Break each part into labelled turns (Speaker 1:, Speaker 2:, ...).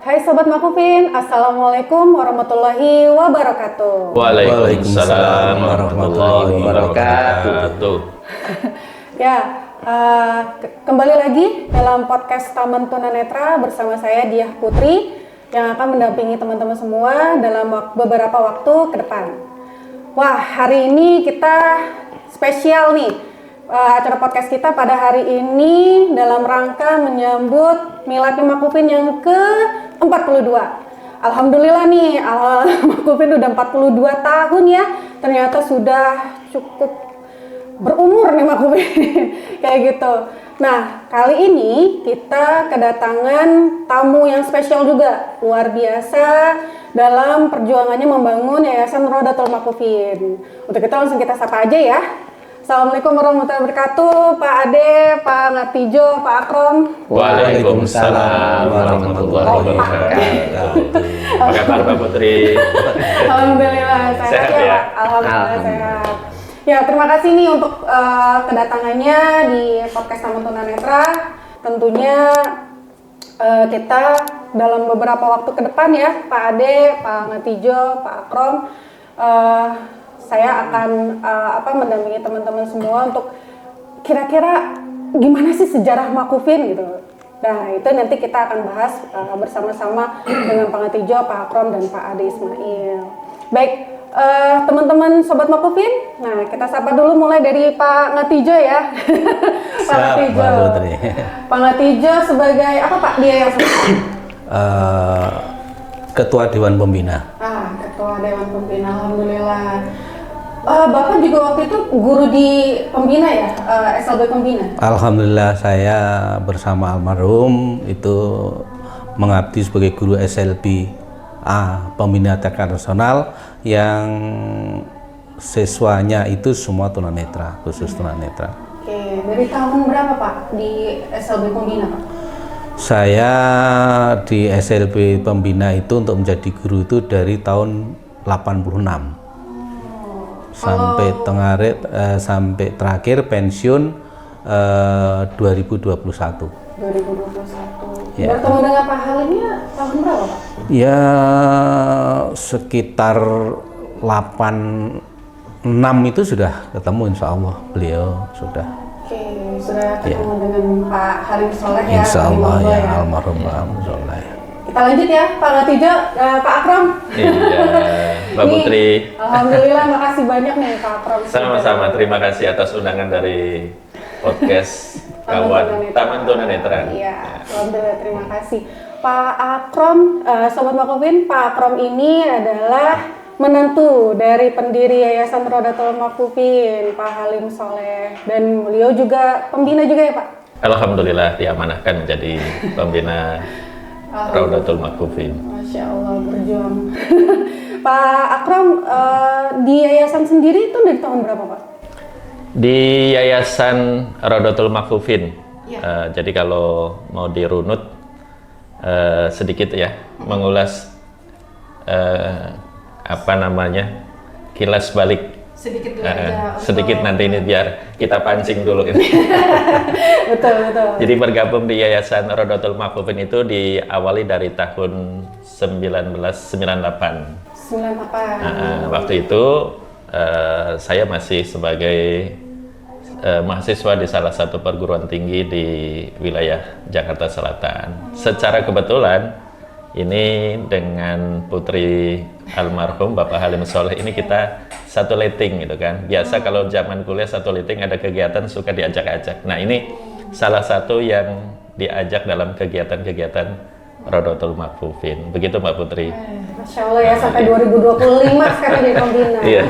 Speaker 1: Hai Sobat Makufin, Assalamualaikum warahmatullahi wabarakatuh.
Speaker 2: Waalaikumsalam warahmatullahi wabarakatuh.
Speaker 1: Ya, kembali lagi dalam podcast Taman Tunanetra bersama saya Diah Putri yang akan mendampingi teman-teman semua dalam beberapa waktu ke depan. Wah, hari ini kita spesial nih. Acara podcast kita pada hari ini dalam rangka menyambut Milad Makufin yang ke-42. Alhamdulillah nih, Makufin udah 42 tahun ya. Ternyata sudah cukup berumur nih Makufin. Kayak gitu. Nah, kali ini kita kedatangan tamu yang spesial juga. Luar biasa dalam perjuangannya membangun Yayasan Rodatul Makufin. Untuk itu langsung kita sapa aja ya. Assalamualaikum warahmatullahi wabarakatuh, Pak Ade, Pak Ngatijo, Pak Akrom.
Speaker 2: Waalaikumsalam warahmatullahi wabarakatuh. Apa kabar Pak Putri?
Speaker 1: Alhamdulillah sehat ya, Pak. Alhamdulillah sehat. Ya, terima kasih nih untuk kedatangannya di podcast Taman Tunanetra. Tentunya kita dalam beberapa waktu ke depan ya, Pak Ade, Pak Ngatijo, Pak Akrom. Saya akan mendampingi teman-teman semua untuk kira-kira gimana sih sejarah Makufin gitu. Nah itu nanti kita akan bahas bersama-sama dengan Pak Ngatijo, Pak Akrom, dan Pak Ade Ismail. Baik, teman-teman Sobat Makufin, nah kita sapa dulu mulai dari Pak Ngatijo ya. Pak Ngatijo. Pak Ngatijo sebagai apa Pak dia yang
Speaker 3: Ketua Dewan Pembina.
Speaker 1: Ketua Dewan Pembina, alhamdulillah. Bapak juga waktu itu guru di Pembina ya, SLB Pembina?
Speaker 3: Alhamdulillah saya bersama almarhum itu mengabdi sebagai guru SLB Pembina Tekad Nasional yang siswanya itu semua tunanetra, khusus tunanetra.
Speaker 1: Oke, dari tahun berapa Pak di SLB Pembina Pak?
Speaker 3: Saya di SLB Pembina itu untuk menjadi guru itu dari tahun 86. Sampai terakhir pensiun 2021.
Speaker 1: 2021.
Speaker 3: Ya.
Speaker 1: Bertemu dengan Pak Halimnya tahun berapa Pak?
Speaker 3: Ya sekitar 86 itu sudah ketemu, insya Allah beliau sudah.
Speaker 1: Oke, sudah ketemu dengan Pak Halim Soleh ya.
Speaker 3: Insya Allah ya, almarhum
Speaker 1: Pak
Speaker 3: Halim Soleh.
Speaker 1: Kita lanjut ya, Pak Ngatijo, Pak Akrom.
Speaker 2: Iya, Mbak Putri.
Speaker 1: Alhamdulillah, makasih banyak nih Pak Akrom.
Speaker 2: Sama-sama, terima kasih atas undangan dari podcast kawan Taman Tunanetra.
Speaker 1: Iya, alhamdulillah terima kasih. Pak Akrom, Sobat Makufin, Pak Akrom ini adalah menantu dari pendiri Yayasan Rodatul Makufin, Pak Halim Soleh, dan beliau juga pembina juga ya Pak?
Speaker 2: Alhamdulillah diamanahkan menjadi pembina Rodatul Makufin.
Speaker 1: Masya Allah, berjuang. Pak Akrom, di yayasan sendiri itu dari tahun berapa Pak?
Speaker 2: Di Yayasan Rodatul Makufin. Jadi kalau mau dirunut sedikit ya, mengulas kilas balik.
Speaker 1: Sedikit dulu aja.
Speaker 2: Sedikit nanti ini biar kita pancing dulu ini.
Speaker 1: Betul.
Speaker 2: Jadi bergabung di Yayasan Rodatul Makufin itu diawali dari tahun 1998. Waktu itu saya masih sebagai mahasiswa di salah satu perguruan tinggi di wilayah Jakarta Selatan. Secara kebetulan ini dengan putri almarhum Bapak Halim Soleh ini kita satu letting gitu kan. Biasa kalau zaman kuliah satu letting ada kegiatan suka diajak-ajak. Nah ini salah satu yang diajak dalam kegiatan-kegiatan Rodatul Makufin. Begitu Mbak Putri.
Speaker 1: Masya Allah ya, sampai 2025 sekarang di Pembina.
Speaker 2: Iya.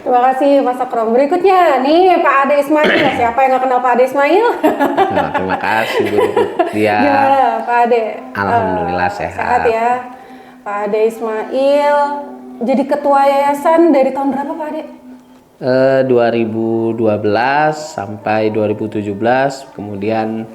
Speaker 1: Terima kasih Mas Akrom. Berikutnya nih Pak Ade Ismail. Siapa yang nggak kenal Pak Ade Ismail?
Speaker 4: Nah, terima kasih Bu Dia.
Speaker 1: Gimana Pak Ade?
Speaker 4: Alhamdulillah sehat.
Speaker 1: Sehat ya. Pak Ade Ismail jadi ketua yayasan dari tahun berapa Pak Ade?
Speaker 4: 2012 sampai 2017, kemudian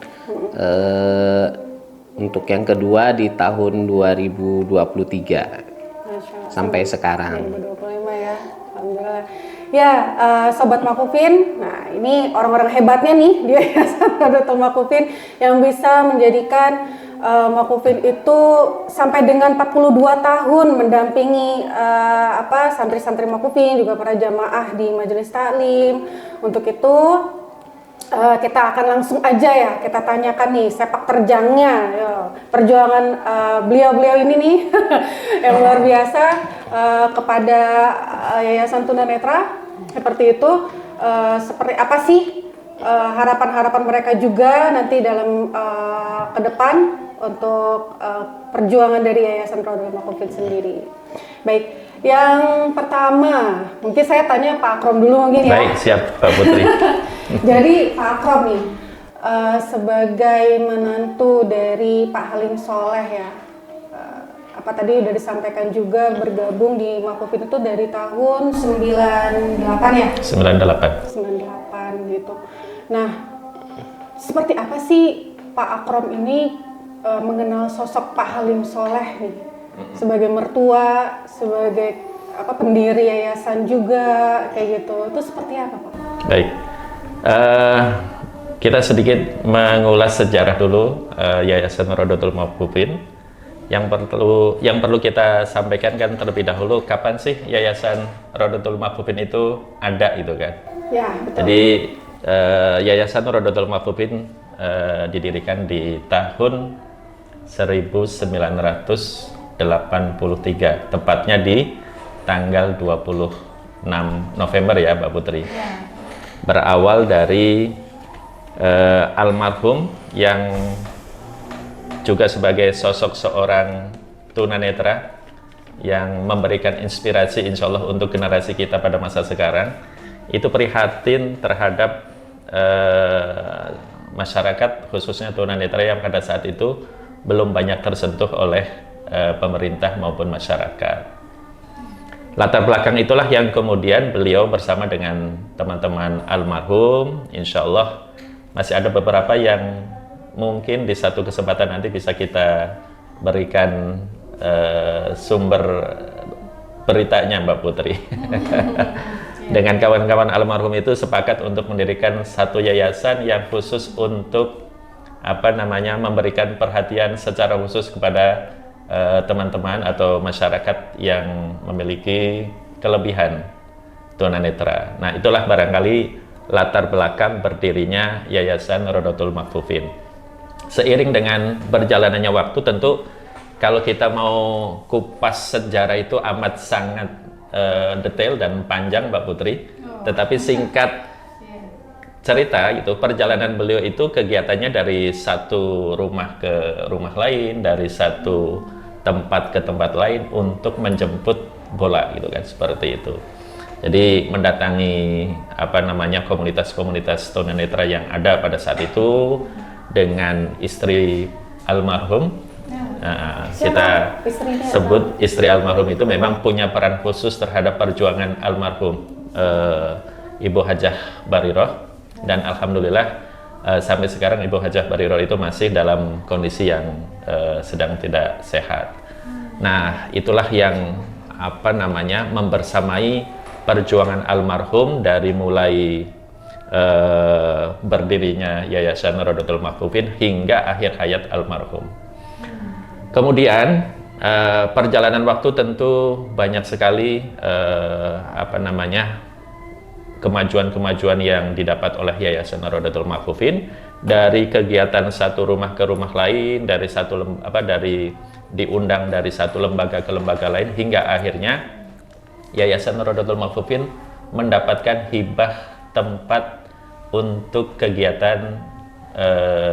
Speaker 4: untuk yang kedua di tahun 2023 sampai sekarang.
Speaker 1: 2025 ya, alhamdulillah. Ya, Sobat Makufin, nah ini orang-orang hebatnya nih di Yayasan Rodatul Makufin yang bisa menjadikan Makufin itu sampai dengan 42 tahun mendampingi santri-santri Makufin, juga para jamaah di majelis taklim. Untuk itu kita akan langsung aja ya, kita tanyakan nih sepak terjangnya, perjuangan beliau-beliau ini nih yang luar biasa kepada Yayasan Tunanetra. Seperti itu, seperti apa sih harapan-harapan mereka juga nanti dalam ke depan untuk perjuangan dari Yayasan Rodotul Makufin sendiri. Baik, yang pertama mungkin saya tanya Pak Akrom dulu mungkin ya.
Speaker 2: Baik, siap Pak Putri.
Speaker 1: Jadi Pak Akrom nih, sebagai menantu dari Pak Halim Soleh ya, apa tadi udah disampaikan juga bergabung di Makufin itu dari tahun 98 ya? 98 gitu. Nah, seperti apa sih Pak Akrom ini mengenal sosok Pak Halim Soleh nih? Sebagai mertua, sebagai pendiri yayasan juga kayak gitu. Itu seperti apa Pak?
Speaker 2: Baik. Kita sedikit mengulas sejarah dulu Yayasan Rodotul Makufin. Yang perlu kita sampaikan kan terlebih dahulu, kapan sih Yayasan Rodotul Makufin itu ada itu kan?
Speaker 1: Ya, betul.
Speaker 2: Jadi Yayasan Rodotul Makufin didirikan di tahun 1983, tepatnya di tanggal 26 November ya Mbak Putri.
Speaker 1: Ya.
Speaker 2: Berawal dari almarhum yang juga sebagai sosok seorang tunanetra yang memberikan inspirasi insya Allah untuk generasi kita pada masa sekarang, itu prihatin terhadap masyarakat khususnya tunanetra yang pada saat itu belum banyak tersentuh oleh pemerintah maupun masyarakat. Latar belakang itulah yang kemudian beliau bersama dengan teman-teman almarhum, insya Allah masih ada beberapa yang mungkin di satu kesempatan nanti bisa kita berikan sumber beritanya Mbak Putri. Dengan kawan-kawan almarhum itu sepakat untuk mendirikan satu yayasan yang khusus untuk memberikan perhatian secara khusus kepada teman-teman atau masyarakat yang memiliki kelebihan tunanetra. Nah, itulah barangkali latar belakang berdirinya Yayasan Rodotul Makufin. Seiring dengan berjalannya waktu, tentu kalau kita mau kupas sejarah itu amat sangat detail dan panjang Mbak Putri. Tetapi singkat cerita gitu, perjalanan beliau itu kegiatannya dari satu rumah ke rumah lain, dari satu tempat ke tempat lain untuk menjemput bola gitu kan, seperti itu. Jadi mendatangi komunitas-komunitas tunanetra yang ada pada saat itu dengan istri almarhum. Kita sebut istri almarhum itu memang punya peran khusus terhadap perjuangan almarhum Ibu Hajah Bariroh, dan alhamdulillah sampai sekarang Ibu Hajah Bariroh itu masih dalam kondisi yang sedang tidak sehat. Nah, itulah yang membersamai perjuangan almarhum dari mulai berdirinya Yayasan Rodotul Makufin hingga akhir hayat almarhum. Kemudian perjalanan waktu tentu banyak sekali kemajuan-kemajuan yang didapat oleh Yayasan Rodotul Makufin, dari kegiatan satu rumah ke rumah lain, dari diundang dari satu lembaga ke lembaga lain, hingga akhirnya Yayasan Rodotul Makufin mendapatkan hibah tempat untuk kegiatan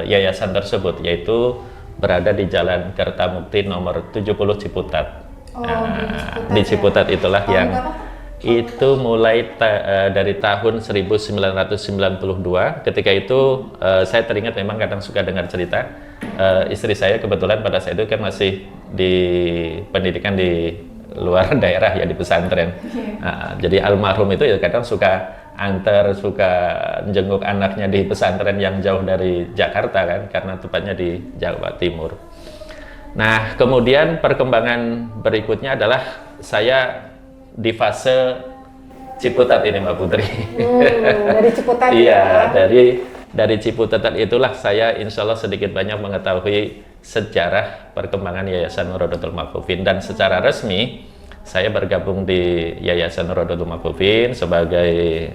Speaker 2: yayasan tersebut, yaitu berada di Jalan Kertamukti nomor 70 Ciputat. Di Ciputat itulah yang itu mulai dari tahun 1992. Ketika itu saya teringat, memang kadang suka dengar cerita istri saya kebetulan pada saat itu kan masih di pendidikan di luar daerah ya, di pesantren. Jadi almarhum itu ya kadang suka jenguk anaknya di pesantren yang jauh dari Jakarta kan, karena tepatnya di Jawa Timur. Nah, kemudian perkembangan berikutnya adalah saya di fase Ciputat ini Mbak Putri.
Speaker 1: Dari Ciputat
Speaker 2: iya, dari Ciputat itulah saya insya Allah sedikit banyak mengetahui sejarah perkembangan Yayasan Rodotul Maqfufin, dan secara resmi saya bergabung di Yayasan Rodotul Maqfufin sebagai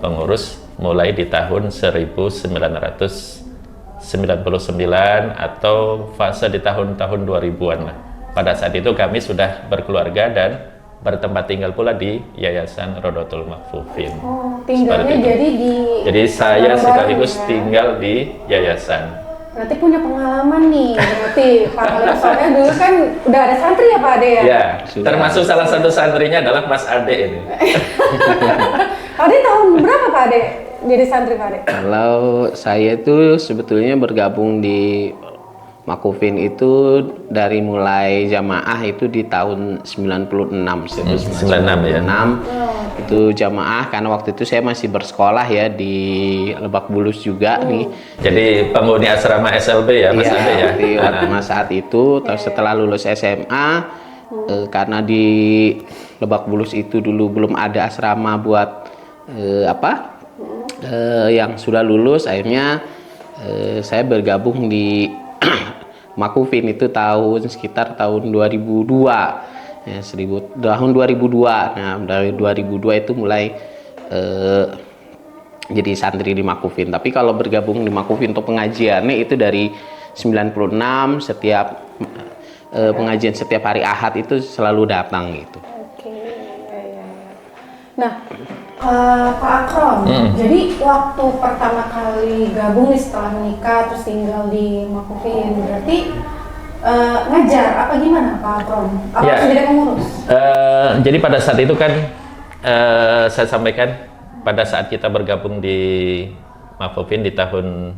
Speaker 2: pengurus mulai di tahun 1999 atau fase di tahun-tahun 2000-an lah. Pada saat itu kami sudah berkeluarga dan bertempat tinggal pula di Yayasan Rodotul Maqfufin.
Speaker 1: Oh, tinggalnya jadi
Speaker 2: saya
Speaker 1: baru
Speaker 2: sekaligus
Speaker 1: ya?
Speaker 2: tinggal di yayasan.
Speaker 1: Berarti punya pengalaman nih, berarti Pak Halim, soalnya dulu kan udah ada santri ya Pak Ade ya?
Speaker 2: Ya,
Speaker 4: Sudah.
Speaker 2: termasuk salah satu santrinya adalah Mas Ade ini.
Speaker 1: Pak Ade tahun berapa Pak Ade jadi santri Pak Ade?
Speaker 4: Kalau saya itu sebetulnya bergabung di Maqfufin itu dari mulai jamaah itu di tahun 96,
Speaker 2: 96 ya.
Speaker 4: Itu jamaah karena waktu itu saya masih bersekolah ya di Lebak Bulus juga nih.
Speaker 2: Jadi penghuni asrama SLB ya Mas Ade ya?
Speaker 4: Di waktu saat itu, terus setelah lulus SMA, karena di Lebak Bulus itu dulu belum ada asrama buat yang sudah lulus, akhirnya saya bergabung di Maqfufin itu sekitar tahun 2002 ya, tahun 2002. Nah, dari 2002 itu mulai jadi santri di Maqfufin. Tapi kalau bergabung di Maqfufin untuk pengajiannya itu dari 96, setiap pengajian setiap hari Ahad itu selalu datang gitu.
Speaker 1: Oke, ya. Nah, Pak Akrom, jadi waktu pertama kali gabung nih setelah menikah terus tinggal di Maqfufin, berarti ngajar apa gimana Pak Akrom? Apa
Speaker 2: Ya.
Speaker 1: jadi pengurus?
Speaker 2: Jadi pada saat itu kan saya sampaikan pada saat kita bergabung di Maqfufin di tahun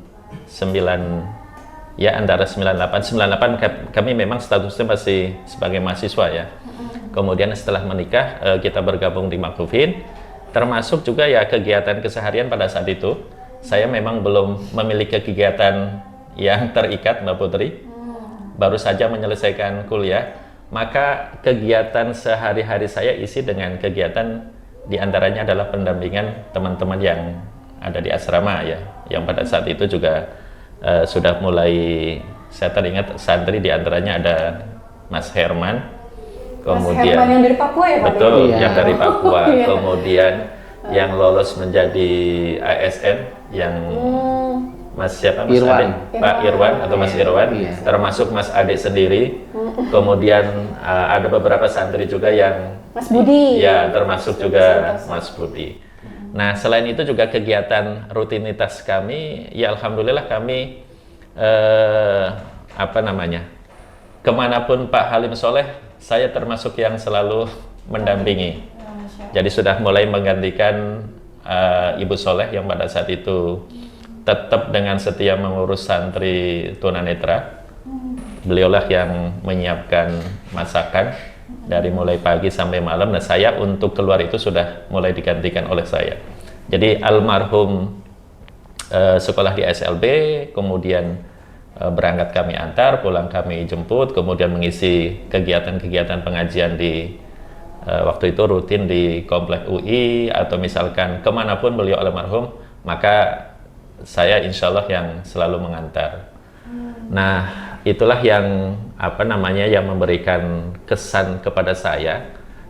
Speaker 2: antara 98 kami memang statusnya masih sebagai mahasiswa ya. Kemudian setelah menikah kita bergabung di Maqfufin, termasuk juga ya kegiatan keseharian pada saat itu. Saya memang belum memiliki kegiatan yang terikat Mbak Putri, baru saja menyelesaikan kuliah, maka kegiatan sehari-hari saya isi dengan kegiatan diantaranya adalah pendampingan teman-teman yang ada di asrama ya, yang pada saat itu juga sudah mulai, saya teringat santri diantaranya ada Mas Herman, kemudian
Speaker 1: Mas Herman yang dari Papua ya Pak?
Speaker 2: betul,
Speaker 4: Iya.
Speaker 2: yang dari Papua,
Speaker 1: Iya.
Speaker 2: kemudian yang lolos menjadi ASN yang Mas siapa Mas
Speaker 4: Irwan.
Speaker 2: Ade? Pak Irwan atau Mas Irwan,
Speaker 4: Iya.
Speaker 2: termasuk Mas Ade sendiri. Kemudian ada beberapa santri juga yang
Speaker 1: Mas Budi.
Speaker 2: ya termasuk juga Mas Budi. Nah, selain itu juga kegiatan rutinitas kami, ya alhamdulillah kami kemanapun Pak Halim Soleh, saya termasuk yang selalu mendampingi. Jadi sudah mulai menggantikan Ibu Soleh yang pada saat itu tetap dengan setia mengurus santri tunanetra. Beliaulah yang menyiapkan masakan dari mulai pagi sampai malam, dan saya untuk keluar itu sudah mulai digantikan oleh saya. Jadi almarhum sekolah di SLB, kemudian berangkat kami antar, pulang kami jemput, kemudian mengisi kegiatan-kegiatan pengajian di waktu itu rutin di Komplek UI, atau misalkan kemanapun beliau almarhum, maka saya insya Allah yang selalu mengantar. Nah, itulah yang yang memberikan kesan kepada saya.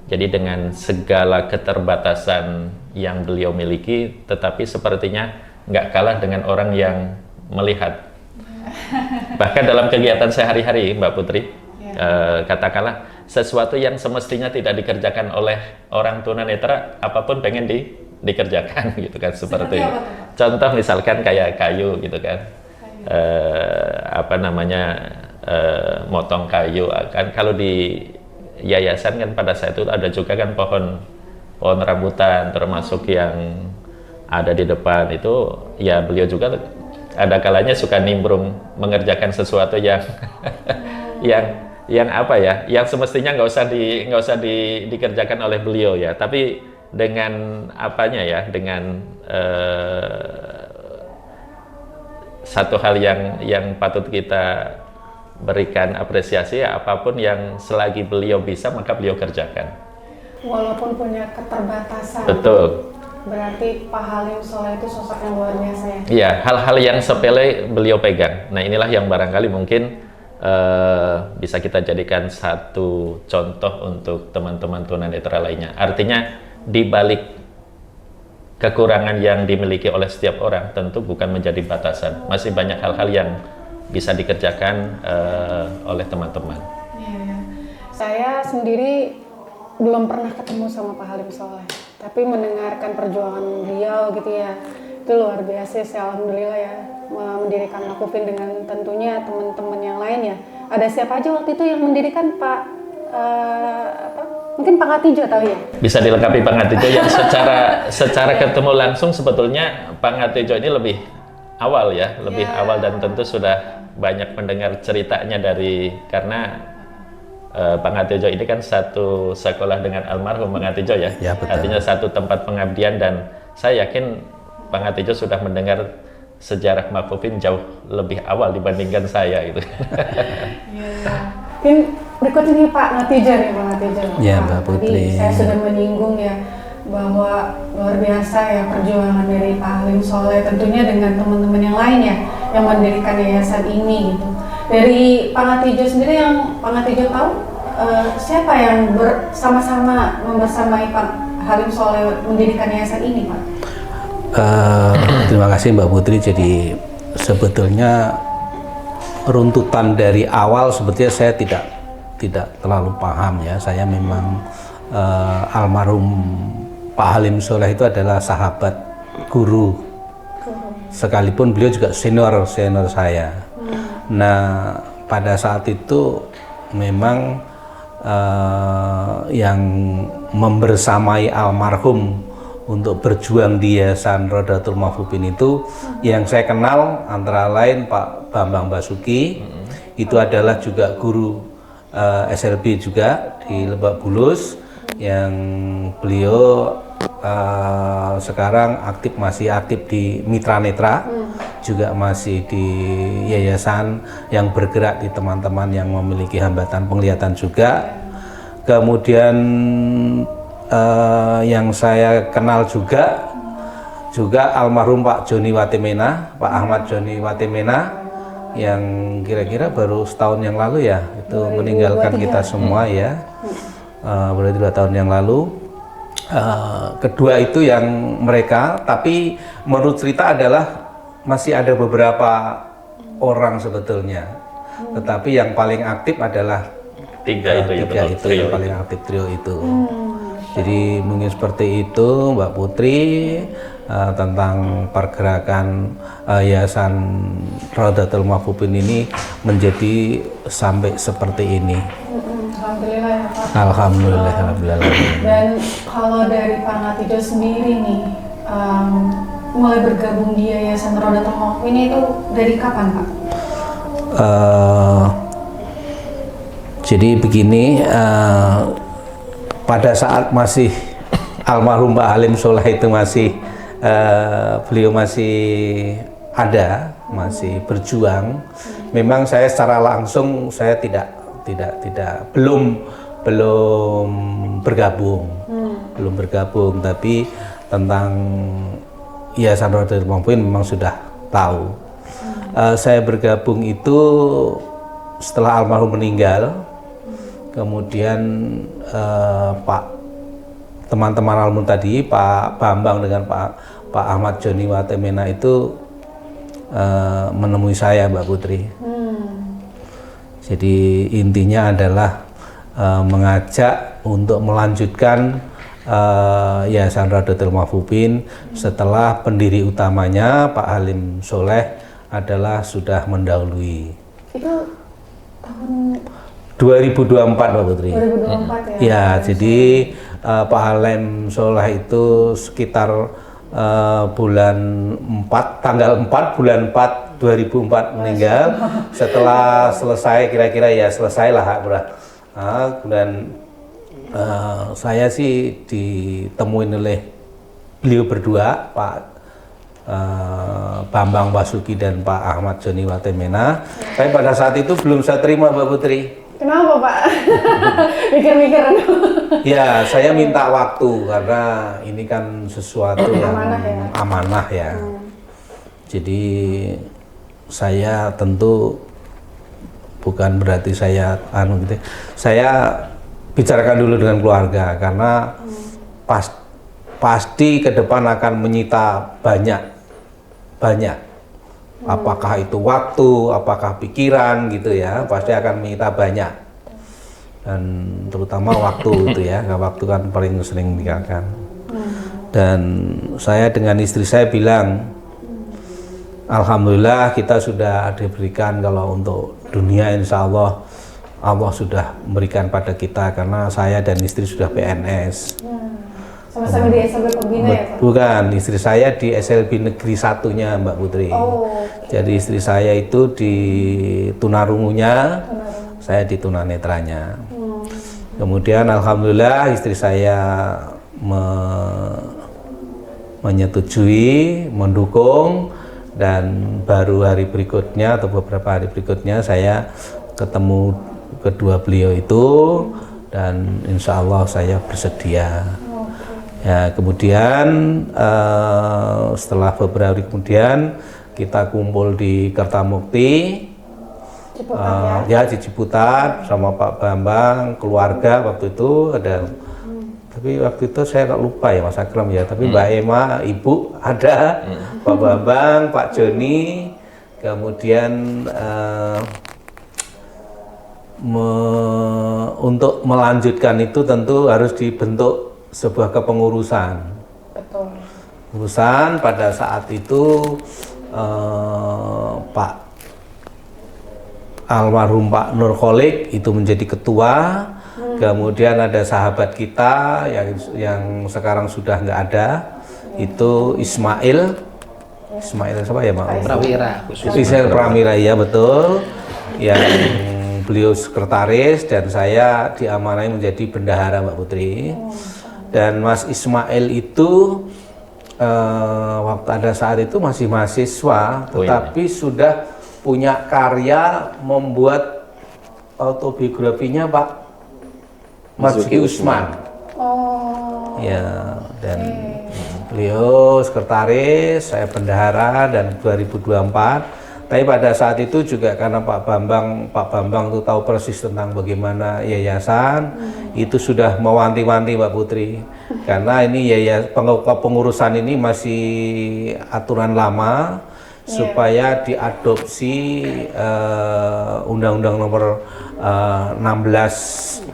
Speaker 2: Jadi dengan segala keterbatasan yang beliau miliki, tetapi sepertinya nggak kalah dengan orang yang melihat. Bahkan dalam kegiatan sehari-hari, Mbak Putri, katakanlah sesuatu yang semestinya tidak dikerjakan oleh orang tunanetra, apapun pengen dikerjakan gitu kan, seperti contoh misalkan kayak kayu gitu kan, motong kayu kan, kalau di yayasan kan pada saat itu ada juga kan pohon rambutan termasuk yang ada di depan itu, ya beliau juga ada kalanya suka nimbrung mengerjakan sesuatu yang yang semestinya nggak usah dikerjakan oleh beliau ya, tapi dengan dengan satu hal yang patut kita berikan apresiasi ya, apapun yang selagi beliau bisa maka beliau kerjakan.
Speaker 1: Walaupun punya keterbatasan.
Speaker 2: Betul.
Speaker 1: Berarti Pak Halim Soleh itu sosok yang luar biasa ya?
Speaker 2: Iya, hal-hal yang sepele beliau pegang. Nah inilah yang barangkali mungkin bisa kita jadikan satu contoh untuk teman-teman tunanetra lainnya. Artinya di balik kekurangan yang dimiliki oleh setiap orang tentu bukan menjadi batasan. Masih banyak hal-hal yang bisa dikerjakan oleh teman-teman.
Speaker 1: Iya. Saya sendiri belum pernah ketemu sama Pak Halim Soleh, tapi mendengarkan perjuangan beliau gitu ya, itu luar biasa sih. Alhamdulillah ya, mendirikan Makufin dengan tentunya teman-teman yang lain ya. Ada siapa aja waktu itu yang mendirikan Pak mungkin Pak Ngatijo tahu ya?
Speaker 2: Bisa dilengkapi Pak Ngatijo yang secara ketemu langsung sebetulnya Pak Ngatijo ini lebih awal ya, lebih awal dan tentu sudah banyak mendengar ceritanya karena Pak Ngatijo ini kan satu sekolah dengan almarhum Pak Ngatijo ya,
Speaker 3: betul.
Speaker 2: Artinya satu tempat pengabdian dan saya yakin Pak Ngatijo sudah mendengar sejarah Makufin jauh lebih awal dibandingkan saya gitu.
Speaker 1: Mungkin berikut ini Pak Ngatijo nih, Pak Ngatijo.
Speaker 3: Ya, Mbak Putri.
Speaker 1: Tadi saya sudah menyinggung ya bahwa luar biasa ya perjuangan dari Pak Halim Soleh tentunya dengan teman-teman yang lain ya yang mendirikan yayasan ini gitu. Dari Pak Ngatijo sendiri, yang Pak Ngatijo tahu siapa yang bersama-sama membersamai Pak Halim Soleh mendirikan yayasan ini, Pak?
Speaker 3: Terima kasih Mbak Putri. Jadi sebetulnya runtutan dari awal sebetulnya saya tidak terlalu paham ya. Saya memang almarhum Pak Halim Soleh itu adalah sahabat guru, sekalipun beliau juga senior saya. Nah pada saat itu memang yang membersamai almarhum untuk berjuang di Yayasan Rodatul Mahfupin itu yang saya kenal antara lain Pak Bambang Basuki, itu adalah juga guru SLB juga di Lebak Bulus, yang beliau sekarang masih aktif di Mitra Netra, juga masih di yayasan yang bergerak di teman-teman yang memiliki hambatan penglihatan juga. Kemudian yang saya kenal juga almarhum Pak Joni Watimena, Pak Ahmad Joni Watimena, yang kira-kira baru setahun yang lalu ya itu meninggalkan kita semua ya, berarti 2 tahun yang lalu. Kedua itu yang mereka, tapi menurut cerita adalah masih ada beberapa orang sebetulnya, tetapi yang paling aktif adalah tiga itu yang paling aktif, trio itu. Jadi mungkin seperti itu Mbak Putri, tentang pergerakan Yayasan Rodatul Mahfupin ini menjadi sampai seperti ini.
Speaker 1: Alhamdulillah ya Pak.
Speaker 3: Alhamdulillah.
Speaker 1: Dan kalau dari Pak Ngatijo sendiri nih, mulai bergabung di Yayasan Rodatul Mahfupin itu dari kapan Pak?
Speaker 3: Jadi begini, pada saat masih almarhum Pak Halim Soleh itu beliau masih ada, masih berjuang. Memang saya secara langsung saya belum bergabung, tapi tentang Yayasan Rodatul Mahfupin memang sudah tahu. Saya bergabung itu setelah almarhum meninggal. Kemudian teman-teman almarhum tadi, Pak Bambang dengan Pak Ahmad Joni Watimena itu menemui saya, Mbak Putri. Jadi intinya adalah mengajak untuk melanjutkan Yayasan Rodatul Mahfupin setelah pendiri utamanya Pak Halim Soleh adalah sudah mendahului.
Speaker 1: Itu tahun
Speaker 3: 2024 Mbak Putri.
Speaker 1: 2024 ya?
Speaker 3: Ya, jadi Pak Halim Soleh itu sekitar bulan 4, tanggal 4 bulan 4 2004 meninggal. Setelah selesai, kira-kira ya selesailah kemudian saya sih ditemuin oleh beliau berdua, Pak Bambang Basuki dan Pak Ahmad Joni Watimena. Tapi pada saat itu belum saya terima Mbak Putri.
Speaker 1: Kenapa Pak? Mikir-mikir.
Speaker 3: Ya, saya minta waktu karena ini kan sesuatu yang amanah ya. Jadi saya tentu bukan berarti saya gitu. Saya bicarakan dulu dengan keluarga karena pasti ke depan akan menyita banyak. Apakah itu waktu, apakah pikiran gitu ya, pasti akan menyita banyak. Dan terutama waktu itu ya, waktu kan paling sering dikatakan. Dan saya dengan istri saya bilang, alhamdulillah kita sudah diberikan, kalau untuk dunia insya Allah Allah sudah memberikan pada kita karena saya dan istri sudah PNS.
Speaker 1: Sama-sama di SLB Pembina ya Pak?
Speaker 3: Bukan, istri saya di SLB Negeri 1-nya Mbak Putri. Jadi istri saya itu di tunarungunya, saya di tunanetranya. Kemudian alhamdulillah istri saya menyetujui, mendukung, dan baru hari berikutnya atau beberapa hari berikutnya saya ketemu kedua beliau itu dan insya Allah saya bersedia. Ya, kemudian setelah beberapa hari kemudian kita kumpul di Kertamukti, ya di Ciputat sama Pak Bambang, keluarga waktu itu ada. Tapi waktu itu saya lupa ya Mas Akram ya, tapi Mbak Ema, Ibu ada, Pak Bambang, Pak Joni, kemudian untuk melanjutkan itu tentu harus dibentuk sebuah kepengurusan.
Speaker 1: Betul.
Speaker 3: Urusan pada saat itu Pak almarhum Pak Nurkholik itu menjadi ketua. Kemudian ada sahabat kita yang sekarang sudah nggak ada, itu Ismail siapa ya Pak?
Speaker 4: Prawira.
Speaker 3: Ismail Pramira, ya betul. Yang beliau sekretaris dan saya diamanai menjadi bendahara Mbak Putri. Dan Mas Ismail itu waktu ada saat itu masih mahasiswa, tetapi sudah punya karya membuat autobiografinya Pak Marzuki Usman. Ya, dan beliau sekretaris, saya bendahara dan 2024. Tapi pada saat itu juga karena Pak Bambang itu tahu persis tentang bagaimana yayasan, itu sudah mewanti-wanti Mbak Putri. Karena ini pengurusan ini masih aturan lama, supaya diadopsi Undang-Undang Nomor 16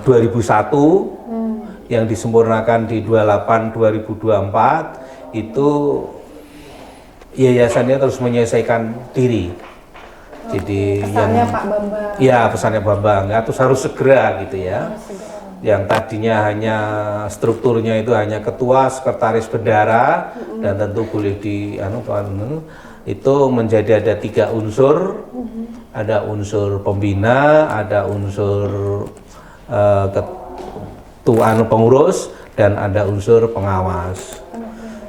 Speaker 3: 2001 yang disempurnakan di 28 2024 itu yayasannya terus menyelesaikan diri. Jadi
Speaker 1: pesannya Pak Bambang.
Speaker 3: Ya, pesannya Bambang. Ya, terus harus segera gitu ya. Yang tadinya hanya strukturnya itu hanya ketua, sekretaris, bendahara dan tentu boleh itu menjadi ada 3 unsur. Ada unsur pembina, ada unsur ketua pengurus dan ada unsur pengawas.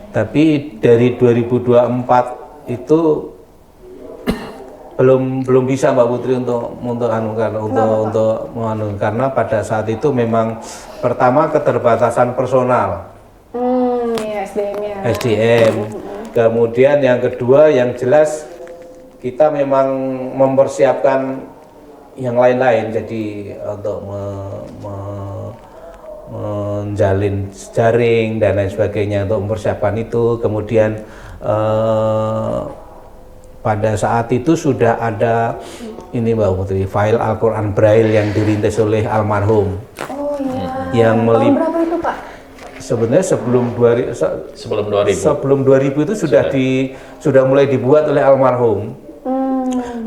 Speaker 3: Tapi dari 2024 itu belum bisa Mbak Putri untuk karena pada saat itu memang pertama keterbatasan personal. SDM. Kemudian yang kedua yang jelas kita memang mempersiapkan yang lain-lain, jadi untuk menjalin jaring dan lain sebagainya untuk mempersiapkan itu. Kemudian pada saat itu sudah ada ini Mbak Putri, file Al-Quran Braille yang dirintis oleh almarhum. Yang tahun
Speaker 1: berapa itu Pak?
Speaker 3: Sebenarnya sebelum 2000 itu sudah mulai dibuat oleh almarhum.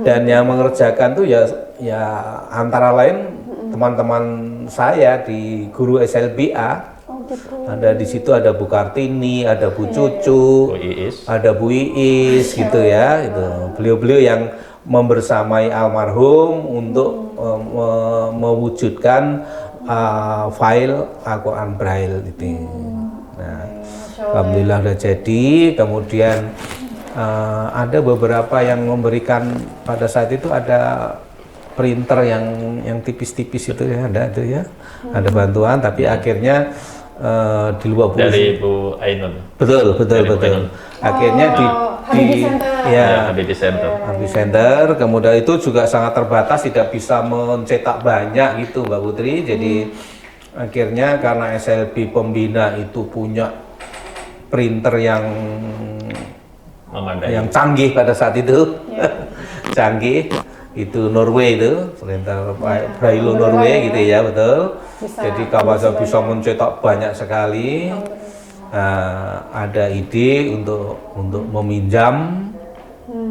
Speaker 3: Dan yang mengerjakan tuh ya antara lain teman-teman saya di guru SLBA. Ada di situ ada Bu Kartini, ada Bu Cucu, ada Bu Iis gitu ya. Itu beliau-beliau yang membersamai almarhum untuk mewujudkan file Al-Quran Braille itu. Nah, alhamdulillah udah jadi. Kemudian ada beberapa yang memberikan pada saat itu ada printer yang tipis-tipis itu ya ada itu ya, ada bantuan, tapi akhirnya di luar
Speaker 2: Dari Bu Ainun.
Speaker 3: betul. Akhirnya di
Speaker 1: Habibie Center.
Speaker 3: ya
Speaker 2: Habibie Center.
Speaker 3: Habibie Center, kemudian itu juga sangat terbatas, tidak bisa mencetak banyak gitu Mbak Putri. Jadi akhirnya karena SLB Pembina itu punya printer yang
Speaker 2: Memadai.
Speaker 3: canggih pada saat itu, canggih itu Norway itu, printer Braille Norway gitu ya, betul. Jadi kapasitas bisa mencetak banyak sekali. Ada ide untuk meminjam.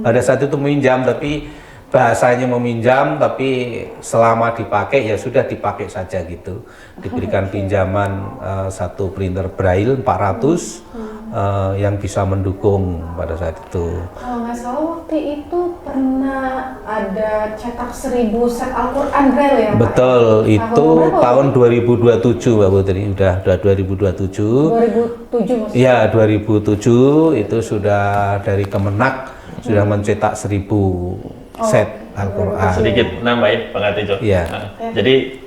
Speaker 3: Pada saat itu meminjam, tapi bahasanya meminjam, tapi selama dipakai ya sudah dipakai saja gitu. Diberikan pinjaman satu printer Braille 400 yang bisa mendukung pada saat itu.
Speaker 1: Kalau nggak salah waktu itu pernah ada cetak 1000 set Al-Quran Braille ya Pak?
Speaker 3: Betul, itu
Speaker 1: berapa?
Speaker 3: tahun 2027 Mbak Putri, udah 2027.
Speaker 1: 2007 maksudnya?
Speaker 3: Ya, 2007 itu sudah dari Kemenak sudah mencetak 1000 set Al-Quran.
Speaker 2: Sedikit nambahin Penghati Jo.
Speaker 3: Iya.
Speaker 2: Jadi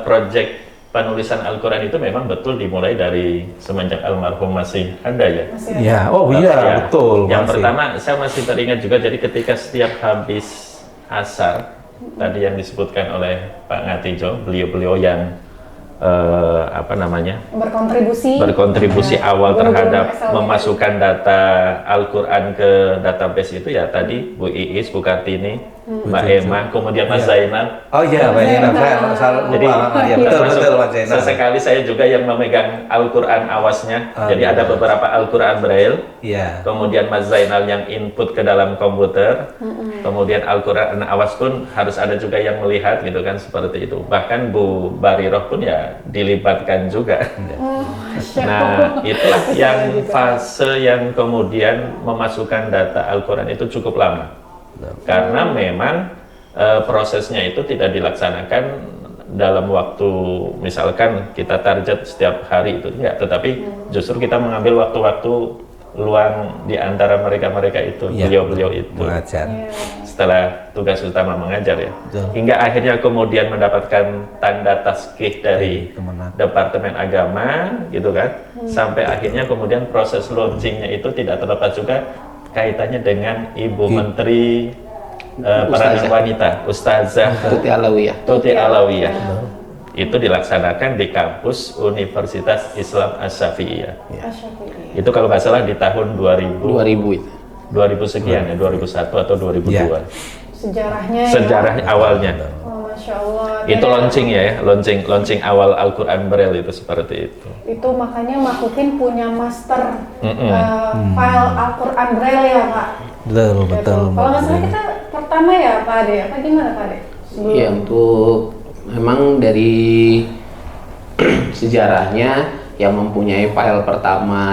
Speaker 2: proyek penulisan Al-Quran itu memang betul dimulai dari semenjak almarhum masih ada ya.
Speaker 3: Ya, oh iya,
Speaker 2: Ya.
Speaker 3: betul.
Speaker 2: Yang
Speaker 3: masih.
Speaker 2: pertama saya masih teringat juga, jadi ketika setiap habis asar tadi yang disebutkan oleh Pak Ngatijo, beliau-beliau yang berkontribusi awal terhadap memasukkan data Al-Quran ke database itu ya tadi Bu Iis, Bu Kartini, Mbak Emma, kemudian Mas Zainal.
Speaker 3: Oh iya, Mbak Zainal, saya lupa.
Speaker 2: Jadi
Speaker 3: Ya, betul
Speaker 2: termasuk
Speaker 3: Mbak Zainal.
Speaker 2: sesekali saya juga yang memegang Al-Quran awasnya. Jadi ada beberapa Al-Quran Braille.
Speaker 3: Iya.
Speaker 2: Kemudian Mas Zainal yang input ke dalam komputer. Kemudian Al-Quran awas pun harus ada juga yang melihat gitu kan, seperti itu. Bahkan Bu Bariroh pun ya dilibatkan juga. Nah, itulah yang fase yang kemudian memasukkan data Al-Quran itu cukup lama. Karena memang prosesnya itu tidak dilaksanakan dalam waktu, misalkan kita target setiap hari itu enggak, tetapi justru kita mengambil waktu-waktu luang di antara mereka-mereka itu, beliau-beliau itu
Speaker 3: mengajar.
Speaker 2: setelah tugas utama mengajar ya.
Speaker 3: Betul.
Speaker 2: Hingga akhirnya kemudian mendapatkan tanda tasqih dari
Speaker 3: Kemenak.
Speaker 2: Departemen Agama gitu kan. Sampai akhirnya kemudian proses launchingnya itu tidak terlepas juga kaitannya dengan Ibu Menteri Peranan Wanita, Ustazah
Speaker 4: Tuti Alawiyah.
Speaker 2: Tuti Alawiyah. Itu dilaksanakan di kampus Universitas Islam Asy-Syafi'iyah. Itu kalau nggak salah di tahun 2000
Speaker 4: itu.
Speaker 2: 2000 sekian ya, 2001 atau 2002.
Speaker 1: Sejarahnya
Speaker 2: Sejarah awalnya.
Speaker 1: Oh, Masya Allah.
Speaker 2: Itu launching ya, launching awal Al-Quran Braille itu seperti itu.
Speaker 1: Itu makanya Makufin punya master file Al-Quran Braille ya Pak?
Speaker 3: Betul.
Speaker 1: Kalau nggak salah kita pertama ya Pak Ade, apa gimana Pak Ade?
Speaker 4: Iya, untuk memang dari sejarahnya yang mempunyai file pertama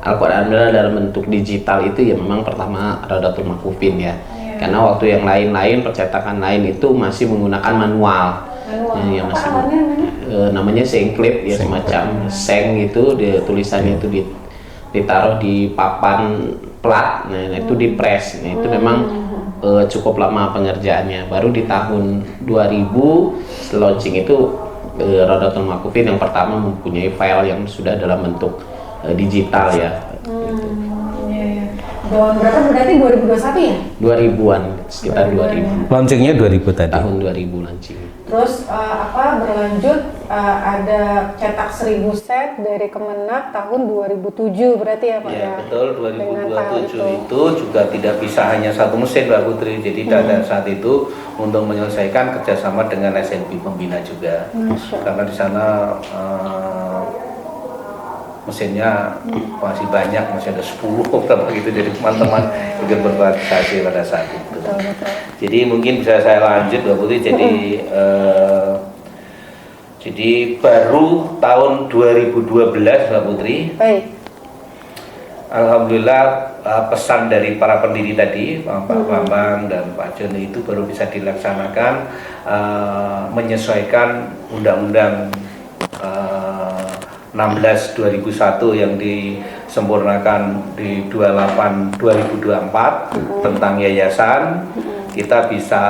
Speaker 4: Al-Quran Braille dalam bentuk digital itu ya memang pertama Raudatul Makufin ya. Karena waktu yang lain-lain, percetakan lain itu masih menggunakan manual. Ya, masih namanya sengklip ya, semacam seng itu tulisannya itu ditaruh di papan plat, nah itu di press. Nah, itu memang cukup lama pengerjaannya. Baru di tahun 2000 launching itu Raudatul Makufin yang pertama mempunyai file yang sudah dalam bentuk digital ya.
Speaker 1: Tahun berapa berarti 2021 ya?
Speaker 4: 2000-an, sekitar 2000.
Speaker 3: Launchingnya 2000 tadi.
Speaker 4: Tahun 2000 launching.
Speaker 1: Terus berlanjut ada cetak 1000 set dari Kemenak tahun 2007 berarti ya Pak ya?
Speaker 3: Ya, betul.
Speaker 1: Dengan file
Speaker 3: 2027 itu juga tidak bisa hanya satu mesin Mbak Putri. Jadi pada saat itu untuk menyelesaikan kerjasama dengan SNB Pembina juga. Karena di sana mesinnya masih banyak, masih ada 10 berapa gitu, jadi teman-teman ikut berpartisipasi pada saat itu.
Speaker 1: Betul.
Speaker 3: Jadi mungkin bisa saya lanjut Mbak Putri. Jadi baru tahun 2012 Mbak Putri.
Speaker 1: Baik.
Speaker 3: Alhamdulillah pesan dari para pendiri tadi Pak Bambang dan Pak Joni itu baru bisa dilaksanakan, menyesuaikan Undang-Undang 16 2001 yang disempurnakan di 28 2024 tentang yayasan. kita bisa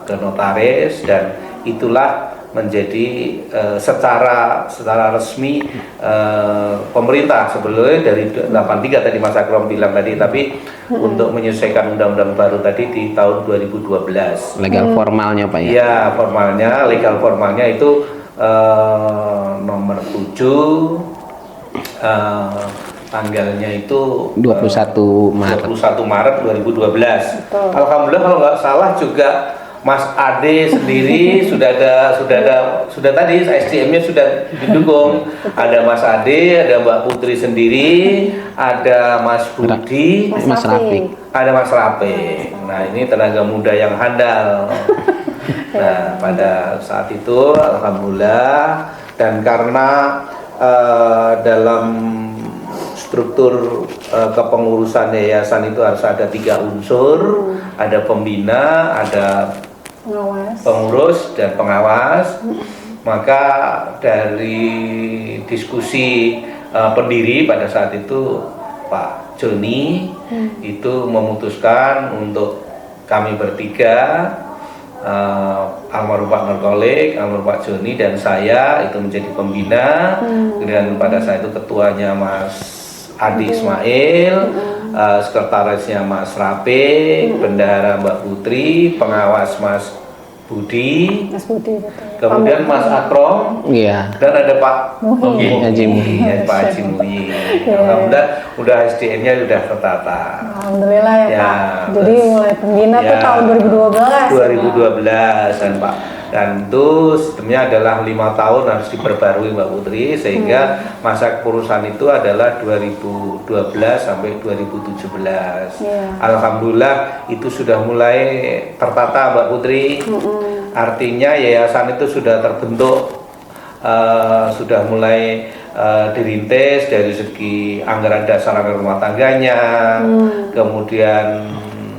Speaker 3: ke notaris, dan itulah menjadi secara resmi pemerintah sebelumnya dari 83 tadi Mas Akrom bilang tadi, tapi untuk menyesuaikan undang-undang baru tadi di tahun 2012.
Speaker 4: Legal formalnya Pak ya?
Speaker 3: Iya, formalnya, legal formalnya itu nomor 7, tanggalnya itu
Speaker 4: 21 Maret.
Speaker 3: 21 Maret 2012.
Speaker 1: Betul.
Speaker 3: Alhamdulillah kalau nggak salah juga Mas Ade sendiri sudah tadi SDM-nya sudah didukung. Ada Mas Ade, ada Mbak Putri sendiri, ada Mas Budi,
Speaker 4: Mas Rafiq.
Speaker 3: ada Mas Rape. Nah, ini tenaga muda yang handal. Nah, pada saat itu alhamdulillah, dan karena dalam struktur kepengurusan yayasan itu harus ada 3 unsur, ada pembina, ada pengurus, dan pengawas. Maka dari diskusi pendiri pada saat itu Pak Joni itu memutuskan untuk kami bertiga, almarhum Pak Nurkolik, almarhum Pak Joni, dan saya itu menjadi pembina. Kemudian pada saat itu ketuanya Mas Adi Ismail, sekretarisnya Mas Rape, bendahara Mbak Putri, pengawas Mas Budi,
Speaker 1: betul.
Speaker 3: kemudian Mas Akrom,
Speaker 4: Iya.
Speaker 3: dan ada Pak
Speaker 4: Haji Muhi.
Speaker 3: Pak Haji Muhi. Alhamdulillah udah SDM-nya sudah tertata.
Speaker 1: Alhamdulillah ya,
Speaker 3: Ya,
Speaker 1: Pak. Jadi mulai pembina tuh
Speaker 3: ya,
Speaker 1: tahun 2012.
Speaker 3: 2012 dan Pak, dan itu sistemnya adalah 5 tahun harus diperbarui Mbak Putri, sehingga masa kepengurusan itu adalah 2012 sampai 2017. Alhamdulillah itu sudah mulai tertata Mbak Putri. Artinya yayasan itu sudah terbentuk, sudah mulai dirintis dari segi anggaran dasar, anggaran rumah tangganya, kemudian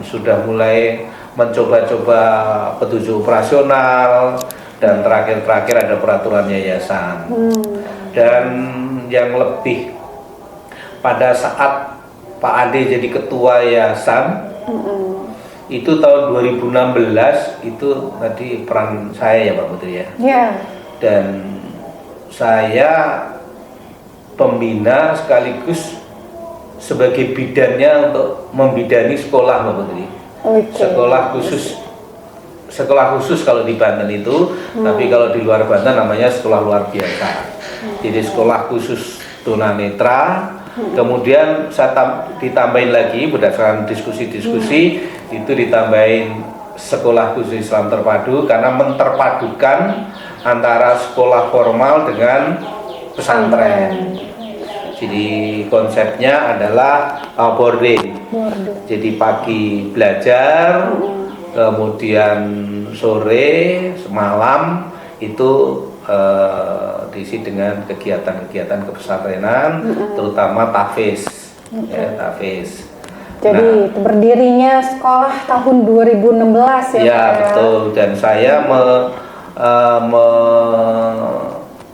Speaker 3: sudah mulai mencoba-coba petunjuk operasional, dan terakhir ada peraturan yayasan. Dan yang lebih, pada saat Pak Ade jadi ketua yayasan, itu tahun 2016, itu tadi peran saya ya Pak Putri ya. Dan saya pembina sekaligus sebagai bidannya untuk membidani sekolah Mbak Putri. Sekolah khusus kalau di Banten itu, tapi kalau di luar Banten namanya sekolah luar biasa. Jadi sekolah khusus tunanetra. Kemudian saya ditambahin lagi berdasarkan diskusi-diskusi, itu ditambahin sekolah khusus Islam terpadu, karena menterpadukan antara sekolah formal dengan pesantren. Jadi konsepnya adalah boarding. Jadi pagi belajar, kemudian sore, malam itu diisi dengan kegiatan-kegiatan kepesantrenan, terutama tahfiz. Ya, tahfiz.
Speaker 1: Jadi berdirinya sekolah tahun 2016 ya.
Speaker 3: Ya, betul. Dan saya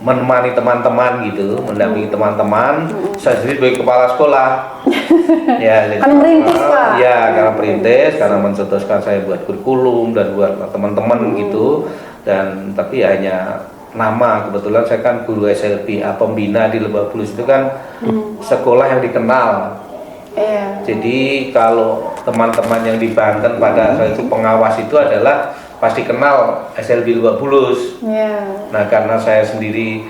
Speaker 3: menemani teman-teman gitu, mendampingi teman-teman. Saya sendiri sebagai kepala sekolah. Ya,
Speaker 1: karena merintis Pak.
Speaker 3: Ya, karena perintis, karena mencetuskan saya buat kurikulum dan buat teman-teman gitu. Dan tapi hanya nama, kebetulan saya kan guru SLBA pembina di Lebak Bulus, itu kan sekolah yang dikenal. Jadi kalau teman-teman yang di Banten pada saat itu pengawas itu adalah pasti kenal SLB Lebak Bulus. Nah, karena saya sendiri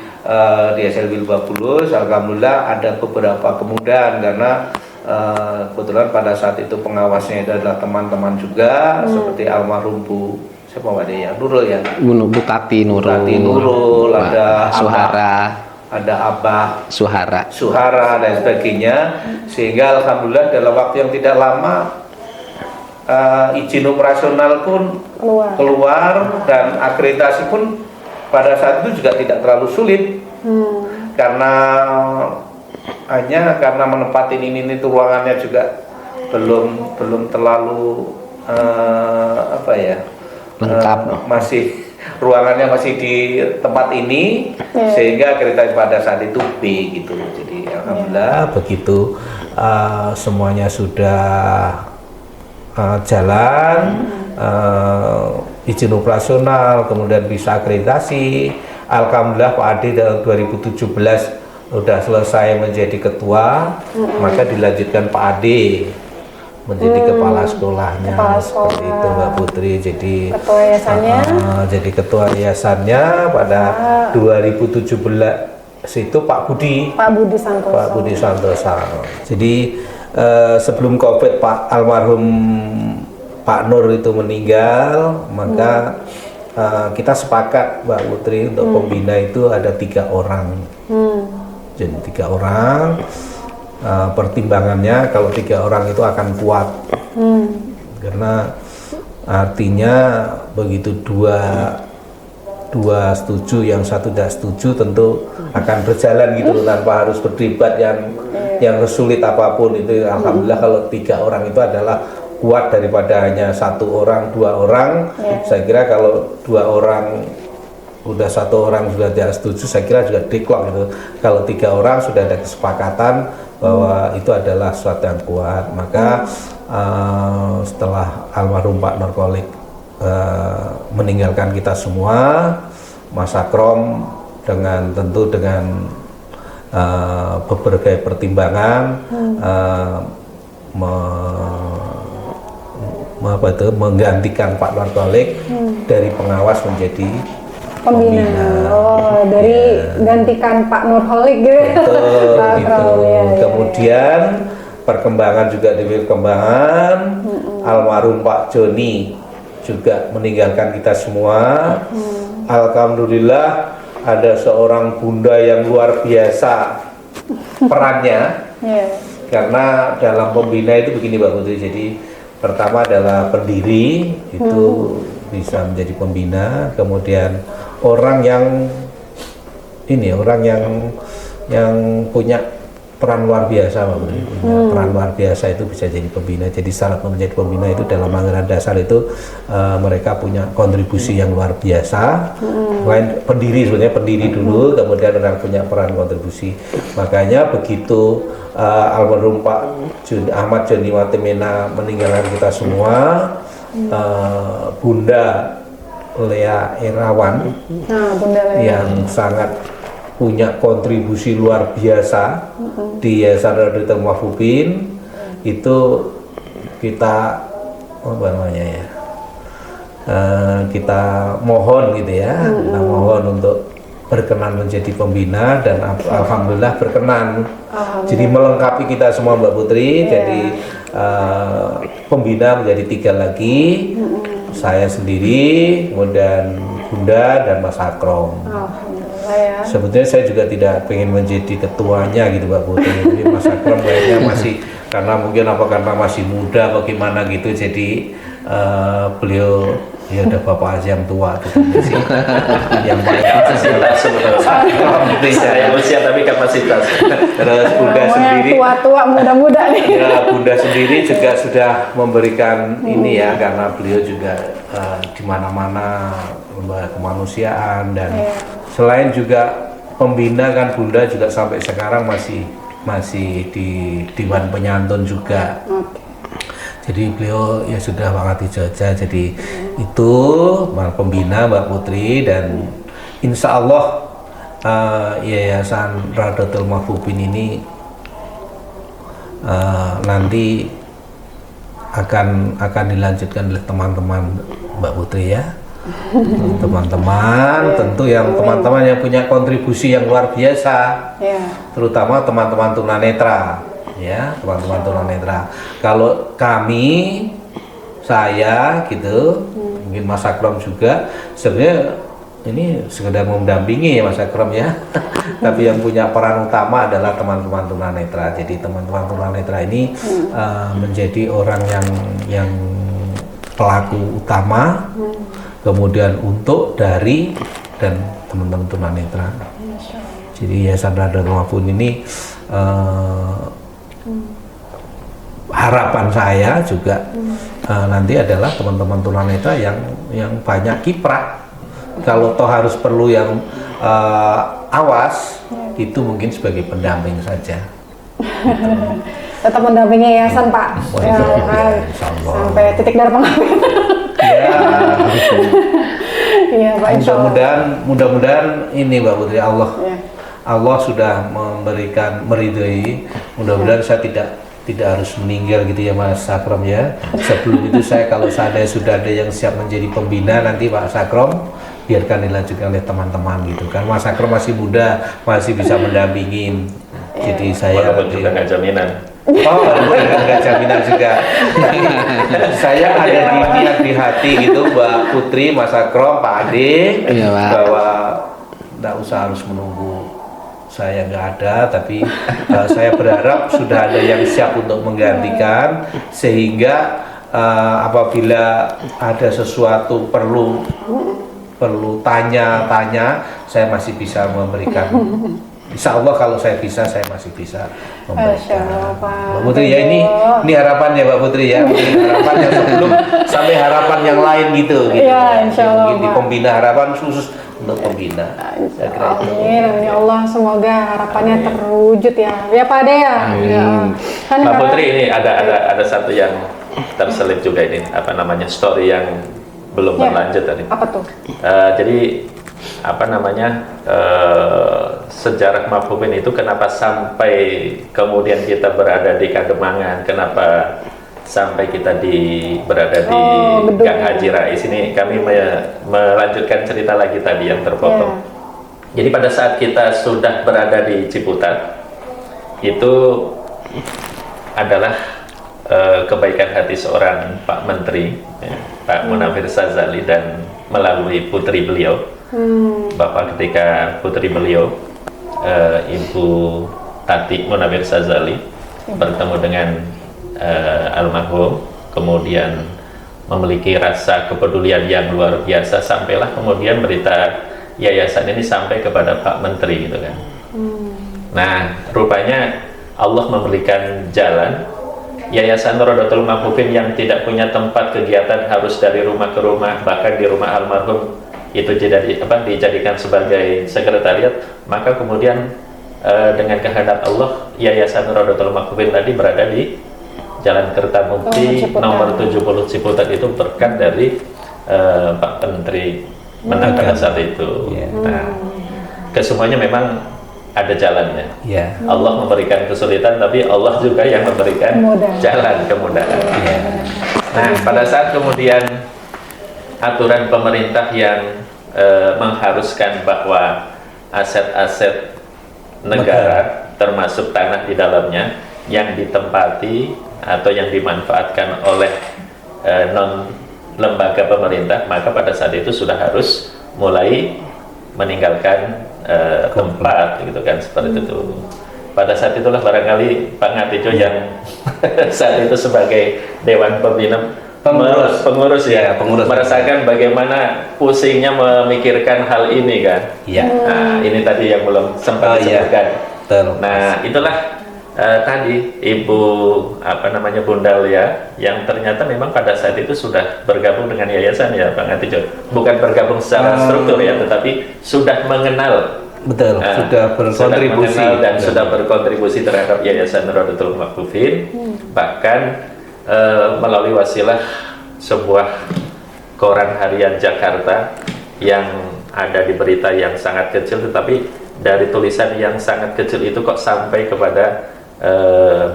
Speaker 3: di SLB Lebak Bulus, alhamdulillah ada beberapa kemudahan, karena kebetulan pada saat itu pengawasnya itu adalah teman-teman juga, seperti almarhum Bu siapa Pak ya? Nurul ya?
Speaker 4: Bupati Nurul,
Speaker 3: ada
Speaker 4: Suhara,
Speaker 3: ada Abah
Speaker 4: Suhara
Speaker 3: dan sebagainya, sehingga alhamdulillah dalam waktu yang tidak lama izin operasional pun keluar, dan akreditasi pun pada saat itu juga tidak terlalu sulit, karena menempatin ini ruangannya juga belum terlalu lengkap, masih ruangannya masih di tempat ini, sehingga akreditasi pada saat itu B gitu. Jadi alhamdulillah begitu semuanya sudah jalan, izin operasional, kemudian bisa akreditasi. Alhamdulillah Pak Ade dalam 2017 sudah selesai menjadi ketua, maka dilanjutkan Pak Ade menjadi kepala sekolahnya. Seperti itu Mbak Putri. Jadi
Speaker 1: Ketua yayasannya?
Speaker 3: Jadi ketua yayasannya pada 2017 itu Pak Budi
Speaker 1: Santoso.
Speaker 3: Pak Budi Santoso. Jadi sebelum COVID almarhum Pak Nur itu meninggal, maka kita sepakat Mbak Putri untuk pembina itu ada 3 orang. Jadi 3 orang. Pertimbangannya kalau 3 orang itu akan kuat, karena artinya begitu dua setuju, yang satu tidak setuju, tentu akan berjalan gitu tanpa harus berdebat yang sulit apapun itu. Alhamdulillah kalau 3 orang itu adalah kuat daripada hanya 1 orang, 2 orang. Saya kira kalau 2 orang udah 1 orang sudah tidak setuju, saya kira juga deadlock gitu. Kalau 3 orang sudah ada kesepakatan bahwa itu adalah sesuatu yang kuat, maka setelah almarhum Pak Nurkolik meninggalkan kita semua, Mas Akrom tentu dengan berbagai pertimbangan menggantikan Pak Nurkolik dari pengawas menjadi pembina.
Speaker 1: Oh, dari gantikan Pak Nurholik gitu.
Speaker 3: Betul, gitu.
Speaker 1: Ya.
Speaker 3: Kemudian perkembangan juga demi perkembangan, almarhum Pak Joni juga meninggalkan kita semua. Alhamdulillah ada seorang bunda yang luar biasa perannya. Karena dalam pembina itu begini Mbak Putri, jadi pertama adalah pendiri itu bisa menjadi pembina, kemudian orang yang punya peran luar biasa, peran luar biasa itu bisa jadi pembina. Jadi syarat menjadi pembina itu dalam anggaran dasar itu mereka punya kontribusi yang luar biasa. Selain pendiri, sebenarnya pendiri dulu, kemudian orang punya peran kontribusi. Makanya begitu almarhum Pak Ahmad Joni Watimena meninggalkan kita semua, Bunda Lea Irawan yang sangat punya kontribusi luar biasa di Yayasan Radotel Mahfudin, itu kita kita mohon gitu ya, kita mohon untuk berkenan menjadi pembina, dan alhamdulillah berkenan. Jadi melengkapi kita semua Mbak Putri. Jadi pembina menjadi 3 lagi, saya sendiri, kemudian Bunda dan Mas Akrom. Sebetulnya saya juga tidak pengen menjadi ketuanya gitu Mbak Putri. Jadi Mas Akrom kayaknya masih, karena mungkin karena masih muda bagaimana gitu, jadi beliau ya udah bapak aja yang tua gitu sih. Yang paling
Speaker 2: saya usia tapi kapasitas.
Speaker 3: Terus Bunda sendiri
Speaker 1: tua-tua muda-muda nih.
Speaker 3: Ya, Bunda sendiri juga sudah memberikan ini ya, karena beliau juga di mana-mana lembaga kemanusiaan, dan selain juga pembina kan Bunda juga sampai sekarang masih di Dewan Penyantun juga. Jadi beliau ya sudah banget di Jogja. Jadi itu pembina Mbak Putri, dan insya Allah Yayasan Radotel Mahfudin ini nanti akan dilanjutkan oleh teman-teman Mbak Putri ya. Teman-teman tentu yang teman-teman yang punya kontribusi yang luar biasa, terutama teman-teman tunanetra ya, teman-teman tunanetra. Kalau kami, saya gitu, mungkin Mas Akrom juga, sebenarnya ini sekedar mendampingi ya Mas Akrom ya. Tapi yang punya peran utama adalah teman-teman tunanetra. Jadi teman-teman tunanetra ini menjadi orang yang pelaku utama, kemudian untuk, dari, dan teman-teman tunanetra. Jadi Yayasan Radotel Mahfudin ini harapan saya juga nanti adalah teman-teman tunanetra yang banyak kiprah. Kalau toh harus perlu yang awas, itu mungkin sebagai pendamping saja. Gitu.
Speaker 1: tetap mendampingi yayasan Pak. Ya kan. Sampai titik darah pengabdian.
Speaker 3: Ya.
Speaker 1: Iya Pak, insya Allah.
Speaker 3: Mudah-mudahan ini Mbak Putri, Allah
Speaker 1: Ya.
Speaker 3: Allah sudah memberikan meridhoi. Mudah-mudahan saya tidak harus meninggal gitu ya Mas Sakrom ya. Sebelum itu saya kalau seandainya sudah ada yang siap menjadi pembina nanti Pak Sakrom, biarkan dilanjutkan oleh teman-teman gitu kan. Mas Sakrom masih muda, masih bisa mendampingin. Jadi saya
Speaker 2: Walaupun juga nggak jaminan.
Speaker 3: oh nggak jaminan juga. Saya ada di niat di hati gitu Mbak Putri, Mas Sakrom, Pak Ade,
Speaker 4: Iya, Pak.
Speaker 3: bahwa nggak usah harus menunggu saya nggak ada, tapi saya berharap sudah ada yang siap untuk menggantikan, sehingga apabila ada sesuatu perlu tanya-tanya, saya masih bisa memberikan. Insya Allah kalau saya bisa, saya masih bisa memberikan.
Speaker 1: Masya Allah, Pak.
Speaker 3: Mbak Putri ya, ini harapannya Mbak Putri ya, ini harapan yang sebelum sampai harapan yang lain gitu.
Speaker 1: Iya, insya Allah,
Speaker 3: Mungkin di
Speaker 1: Pak.
Speaker 3: pembina, harapan khusus untuk pembina. Saya kira itu.
Speaker 1: Amin, amin ya Allah, semoga harapannya terwujud ya. Ya Pak Ade ya. Ya. Kan
Speaker 2: Mbak
Speaker 1: karena-
Speaker 2: Putri, ini ada satu yang terselip juga ini, apa namanya, story yang belum
Speaker 1: Ya.
Speaker 2: berlanjut tadi.
Speaker 1: Apa tuh?
Speaker 2: Jadi apa namanya, sejarah Mafhufin itu kenapa sampai kemudian kita berada di Kademangan, kenapa sampai kita berada di
Speaker 1: Bedug.
Speaker 2: Gang Haji Rais ini, kami melanjutkan cerita lagi tadi yang terpotong. Jadi pada saat kita sudah berada di Ciputat, itu adalah kebaikan hati seorang Pak Menteri, ya, Pak Munawir Sazali, dan melalui putri beliau, Bapak ketika putri beliau, Ibu Tati Munawir Sazali, bertemu dengan almarhum, kemudian memiliki rasa kepedulian yang luar biasa, sampailah kemudian berita yayasan ini sampai kepada Pak Menteri gitu kan. Nah, rupanya Allah memberikan jalan. Yayasan Rodotul Mafhufin yang tidak punya tempat kegiatan harus dari rumah ke rumah, bahkan di rumah almarhum itu dijadikan sebagai sekretariat, maka kemudian dengan kehendak Allah, Yayasan Rodotul Mafhufin tadi berada di Jalan Kertamukti
Speaker 1: Ciputat.
Speaker 2: nomor 70 Ciputat, itu berkat dari Pak Menteri menang pada saat itu.
Speaker 3: Ya.
Speaker 2: Nah, kesemuanya memang ada jalannya.
Speaker 3: Ya.
Speaker 2: Allah memberikan kesulitan, tapi Allah juga yang memberikan
Speaker 1: Kemudahan.
Speaker 2: jalan kemudahan.
Speaker 3: Ya.
Speaker 2: Nah, pada saat kemudian aturan pemerintah yang mengharuskan bahwa aset-aset negara, termasuk tanah di dalamnya, yang ditempati atau yang dimanfaatkan oleh non lembaga pemerintah, maka pada saat itu sudah harus mulai meninggalkan tempat gitu kan, seperti itu. Pada saat itulah barangkali Pak Ngatijo yang saat itu sebagai Dewan Pembina pengurus ya,
Speaker 3: pengurus.
Speaker 2: merasakan bagaimana pusingnya memikirkan hal ini kan.
Speaker 3: Iya.
Speaker 2: Nah, ini tadi yang belum sempat
Speaker 3: Iya.
Speaker 2: disebutkan.
Speaker 3: Betul.
Speaker 2: Nah, itulah tadi Ibu Bunda Lia yang ternyata memang pada saat itu sudah bergabung dengan yayasan ya Pak Ngatijo. Bukan bergabung secara struktur ya, tetapi sudah mengenal.
Speaker 3: Betul, sudah berkontribusi
Speaker 2: sudah mengenal dan sudah berkontribusi terhadap Yayasan Rodotul Mafhufin. Bahkan melalui wasilah sebuah koran harian Jakarta yang ada di berita yang sangat kecil, tetapi dari tulisan yang sangat kecil itu kok sampai kepada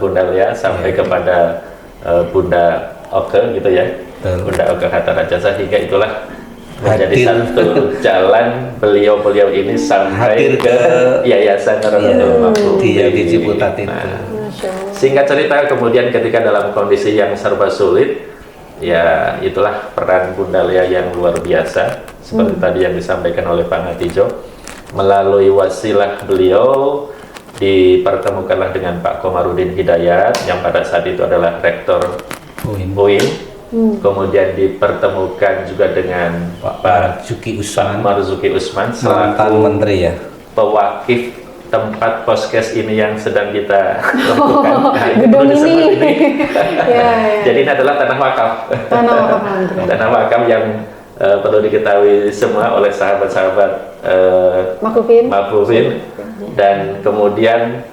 Speaker 2: Bunda Lia, sampai kepada Bunda Oke gitu ya.
Speaker 3: Betul.
Speaker 2: Bunda Oke Hatta Raja, sehingga itulah menjadi
Speaker 3: Hadir.
Speaker 2: satu jalan beliau-beliau ini sampai
Speaker 3: Hadir
Speaker 2: ke Yayasan Rodotul Mafhufin
Speaker 3: di Ciputat itu.
Speaker 2: Nah, singkat cerita, kemudian ketika dalam kondisi yang serba sulit, ya itulah peran Bunda Lia yang luar biasa, seperti tadi yang disampaikan oleh Pak Ngatijo. Melalui wasilah beliau dipertemukanlah dengan Pak Komarudin Hidayat yang pada saat itu adalah rektor UIN. Kemudian dipertemukan juga dengan Pak
Speaker 3: Marzuki Usman,
Speaker 2: Marzuki Usman
Speaker 3: mantan
Speaker 2: selaku
Speaker 3: menteri ya.
Speaker 2: pewakif tempat podcast ini yang sedang kita lakukan. Nah, itu
Speaker 1: Gedung
Speaker 2: perlu disebut
Speaker 1: ini. Ya, ya.
Speaker 2: Jadi ini adalah tanah wakaf.
Speaker 1: Tanah wakaf Menteri.
Speaker 2: Tanah wakaf yang perlu diketahui semua oleh sahabat-sahabat
Speaker 1: Mafhufin.
Speaker 2: Mafhufin. Dan kemudian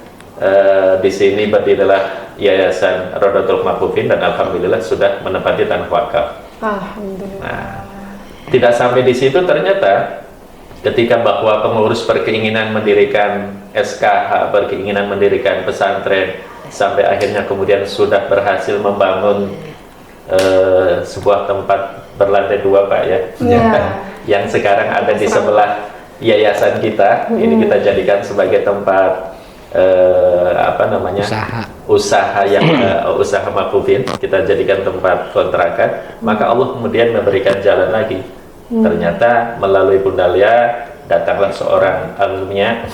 Speaker 2: di sini berdirilah Yayasan Rodatul Maqufin dan alhamdulillah sudah menempati tanah wakaf.
Speaker 1: Alhamdulillah.
Speaker 2: Nah, tidak sampai di situ, ternyata ketika bahwa pengurus berkeinginan mendirikan SKH, berkeinginan mendirikan pesantren, sampai akhirnya kemudian sudah berhasil membangun sebuah tempat berlantai 2, Pak, ya, yang sekarang ada di sebelah yayasan kita. Ini kita jadikan sebagai tempat usaha yang usaha Maqufin, kita jadikan tempat kontrakan. Maka Allah kemudian memberikan jalan lagi. Ternyata melalui Bunda Lia datanglah seorang alumnya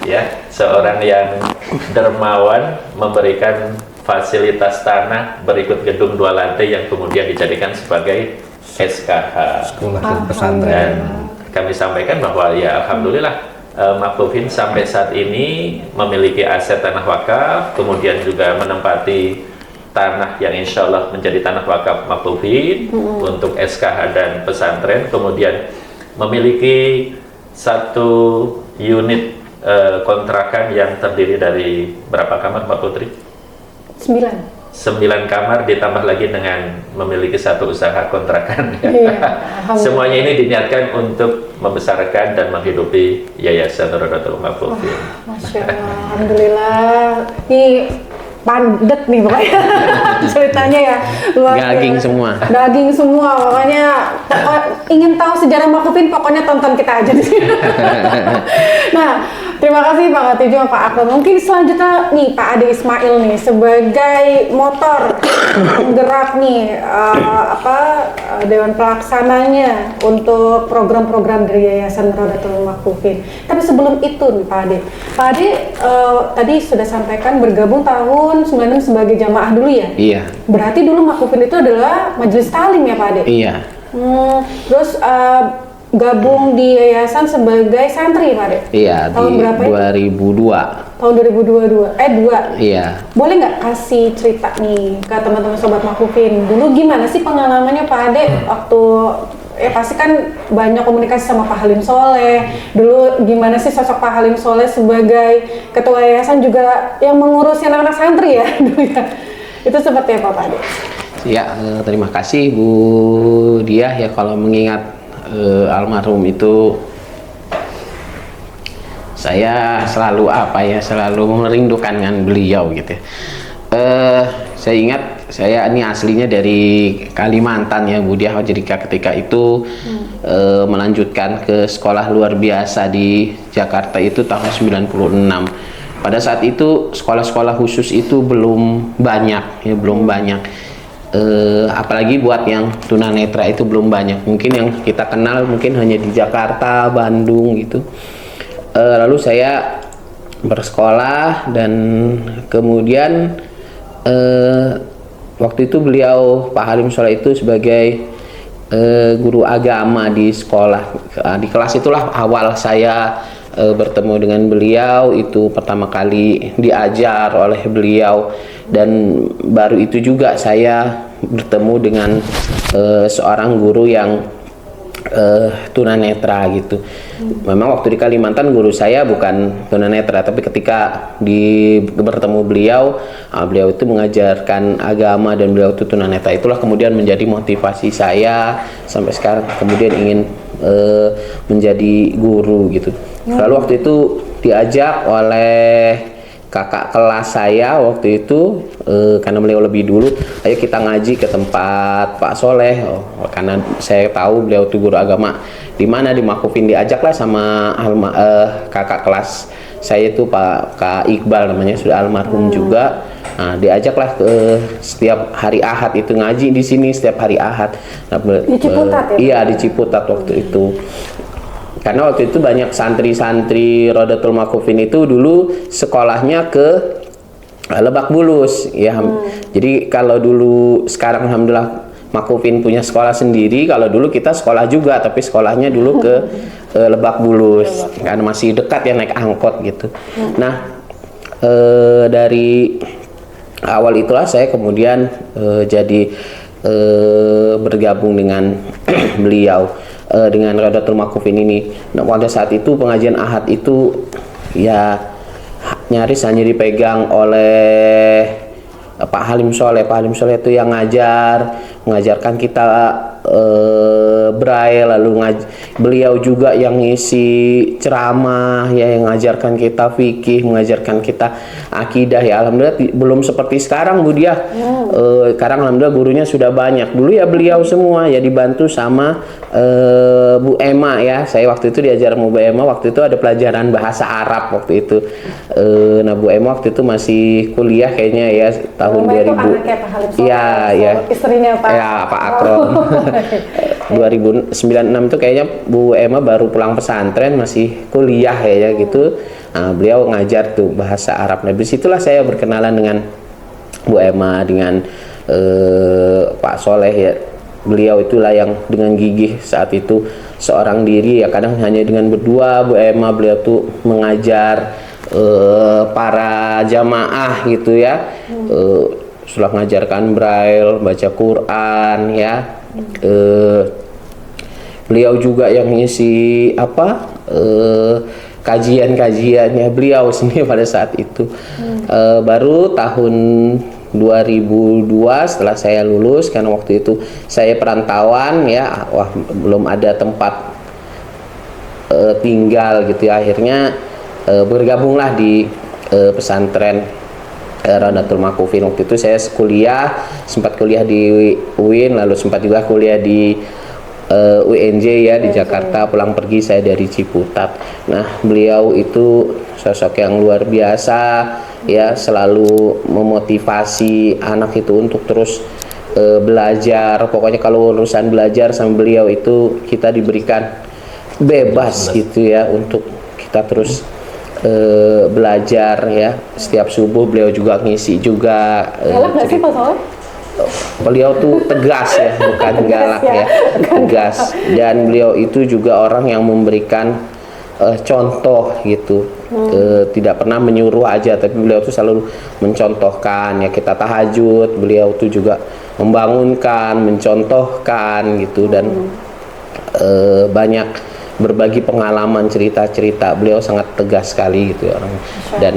Speaker 2: ya, seorang yang dermawan, memberikan fasilitas tanah berikut gedung 2 lantai yang kemudian dijadikan sebagai SKH,
Speaker 3: Sekolah dan Pesantren.
Speaker 2: dan kami sampaikan bahwa ya alhamdulillah Maqufin sampai saat ini memiliki aset tanah wakaf, kemudian juga menempati tanah yang insya Allah menjadi tanah wakaf Maqufin untuk SKH dan pesantren, kemudian memiliki 1 unit kontrakan yang terdiri dari berapa kamar, Mbak Putri?
Speaker 1: 9.
Speaker 2: 9 kamar ditambah lagi dengan memiliki 1 usaha kontrakan.
Speaker 1: Iya,
Speaker 2: Semuanya ini diniatkan untuk membesarkan dan menghidupi Yayasan Rodatul Maqufin.
Speaker 1: Masya Allah, alhamdulillah. Ini padat nih pokoknya ceritanya ya, luar
Speaker 4: Daging
Speaker 1: biasa.
Speaker 4: semua.
Speaker 1: Daging semua, pokoknya ingin tahu sejarah Maqufin, pokoknya tonton kita aja di sini. Nah, terima kasih Pak Katijo, Pak Akbar. Mungkin selanjutnya nih Pak Ade Ismail nih sebagai motor gerak nih Dewan Pelaksananya untuk program-program dari Yayasan Rodatul Maqufin. Tapi sebelum itu nih Pak Ade tadi sudah sampaikan bergabung tahun 96 sebagai jamaah dulu ya?
Speaker 4: Iya.
Speaker 1: Berarti dulu Maqufin itu adalah majelis talim ya Pak Ade?
Speaker 4: Iya.
Speaker 1: Terus gabung di yayasan sebagai santri Pak Ade?
Speaker 4: Iya,
Speaker 1: Tahun
Speaker 4: di
Speaker 1: berapa itu?
Speaker 4: 2002.
Speaker 1: Tahun 2022, 2.
Speaker 4: Iya.
Speaker 1: Boleh nggak kasih cerita nih ke teman-teman Sobat Maqufin, dulu gimana sih pengalamannya Pak Ade waktu, ya pasti kan banyak komunikasi sama Pak Halim Soleh, dulu gimana sih sosok Pak Halim Soleh sebagai ketua yayasan juga yang mengurusi anak-anak santri ya dulu ya, itu seperti apa Pak Ade?
Speaker 4: Ya, terima kasih Bu Diah ya, kalau mengingat almarhum itu saya selalu selalu merindukan dengan beliau gitu ya. Saya ingat, saya ini aslinya dari Kalimantan ya Bu Diah, jadi ketika itu melanjutkan ke sekolah luar biasa di Jakarta itu tahun 96. Pada saat itu sekolah-sekolah khusus itu belum banyak ya, belum banyak. Apalagi buat yang tunanetra itu belum banyak. Mungkin yang kita kenal mungkin hanya di Jakarta, Bandung gitu. Lalu saya bersekolah dan kemudian waktu itu beliau Pak Halim Soleh itu sebagai guru agama di sekolah. Di kelas itulah awal saya bertemu dengan beliau, itu pertama kali diajar oleh beliau, dan baru itu juga saya bertemu dengan seorang guru yang tunanetra gitu. Memang waktu di Kalimantan guru saya bukan tunanetra, tapi ketika bertemu beliau, beliau itu mengajarkan agama dan beliau itu tunanetra. Itulah kemudian menjadi motivasi saya sampai sekarang kemudian ingin menjadi guru gitu. Lalu waktu itu diajak oleh kakak kelas saya waktu itu, karena beliau lebih dulu, ayo kita ngaji ke tempat Pak Soleh. Karena saya tahu beliau itu guru agama di mana, di Maqufin. Diajaklah sama kakak kelas saya itu Kak Iqbal namanya, sudah almarhum juga. Nah, diajaklah ke setiap hari Ahad itu ngaji di sini setiap hari Ahad. Nah,
Speaker 1: di Ciputat ya?
Speaker 4: Iya, di Ciputat waktu itu. Karena waktu itu banyak santri-santri Rodatul Maqufin itu dulu sekolahnya ke Lebak Bulus ya. Jadi kalau dulu, sekarang alhamdulillah Maqufin punya sekolah sendiri. Kalau dulu kita sekolah juga, tapi sekolahnya dulu ke Lebak Bulus karena masih dekat ya, naik angkot gitu. Nah, dari awal itulah saya kemudian jadi bergabung dengan beliau, dengan Rodatul Maqufin ini. Nah, pada saat itu pengajian Ahad itu ya nyaris hanya dipegang oleh Pak Halim Soleh. Pak Halim Soleh itu yang mengajarkan kita Braille, lalu beliau juga yang ngisi ceramah ya, yang mengajarkan kita fikih, mengajarkan kita akidah ya. Alhamdulillah belum seperti sekarang Bu Diah. Sekarang alhamdulillah gurunya sudah banyak. Dulu ya beliau semua ya dibantu sama Bu Emma ya. Saya waktu itu diajar sama Bu Emma, waktu itu ada pelajaran bahasa Arab waktu itu. Nah Bu Emma waktu itu masih kuliah kayaknya ya, tahun 2000.
Speaker 1: Anaknya Pak Halim Soleh,
Speaker 4: Iya, ya.
Speaker 1: Istrinya Pak.
Speaker 4: Ya, Pak Akrom. 2096 itu kayaknya Bu Emma baru pulang pesantren, masih kuliah ya gitu. Nah, beliau ngajar tuh bahasa Arab. Nah, disitulah saya berkenalan dengan Bu Emma, dengan Pak Soleh ya. Beliau itulah yang dengan gigih saat itu seorang diri ya, kadang hanya dengan berdua Bu Emma beliau tuh mengajar para jamaah gitu ya. Setelah mengajarkan Braille, baca Quran ya. Beliau juga yang ngisi kajian-kajiannya beliau sendiri pada saat itu. Baru tahun 2002 setelah saya lulus, karena waktu itu saya perantauan ya, belum ada tempat tinggal gitu ya, akhirnya bergabunglah di pesantren Raudatul Makufin. Waktu itu saya sempat kuliah di UIN, lalu sempat juga kuliah di UNJ ya di Jakarta, pulang pergi saya dari Ciputat. Nah, beliau itu sosok yang luar biasa ya, selalu memotivasi anak itu untuk terus belajar. Pokoknya kalau urusan belajar sama beliau itu kita diberikan bebas gitu ya, untuk kita terus belajar ya. Setiap subuh beliau juga ngisi juga.
Speaker 1: Galak nggak sih Pak Soleh?
Speaker 4: Beliau tuh tegas ya, bukan galak ya, tegas. Dan beliau itu juga orang yang memberikan contoh gitu. Tidak pernah menyuruh aja, tapi beliau tuh selalu mencontohkan ya. Kita tahajud, beliau tuh juga membangunkan, mencontohkan gitu, dan banyak berbagi pengalaman, cerita-cerita. Beliau sangat tegas sekali gitu ya orang, dan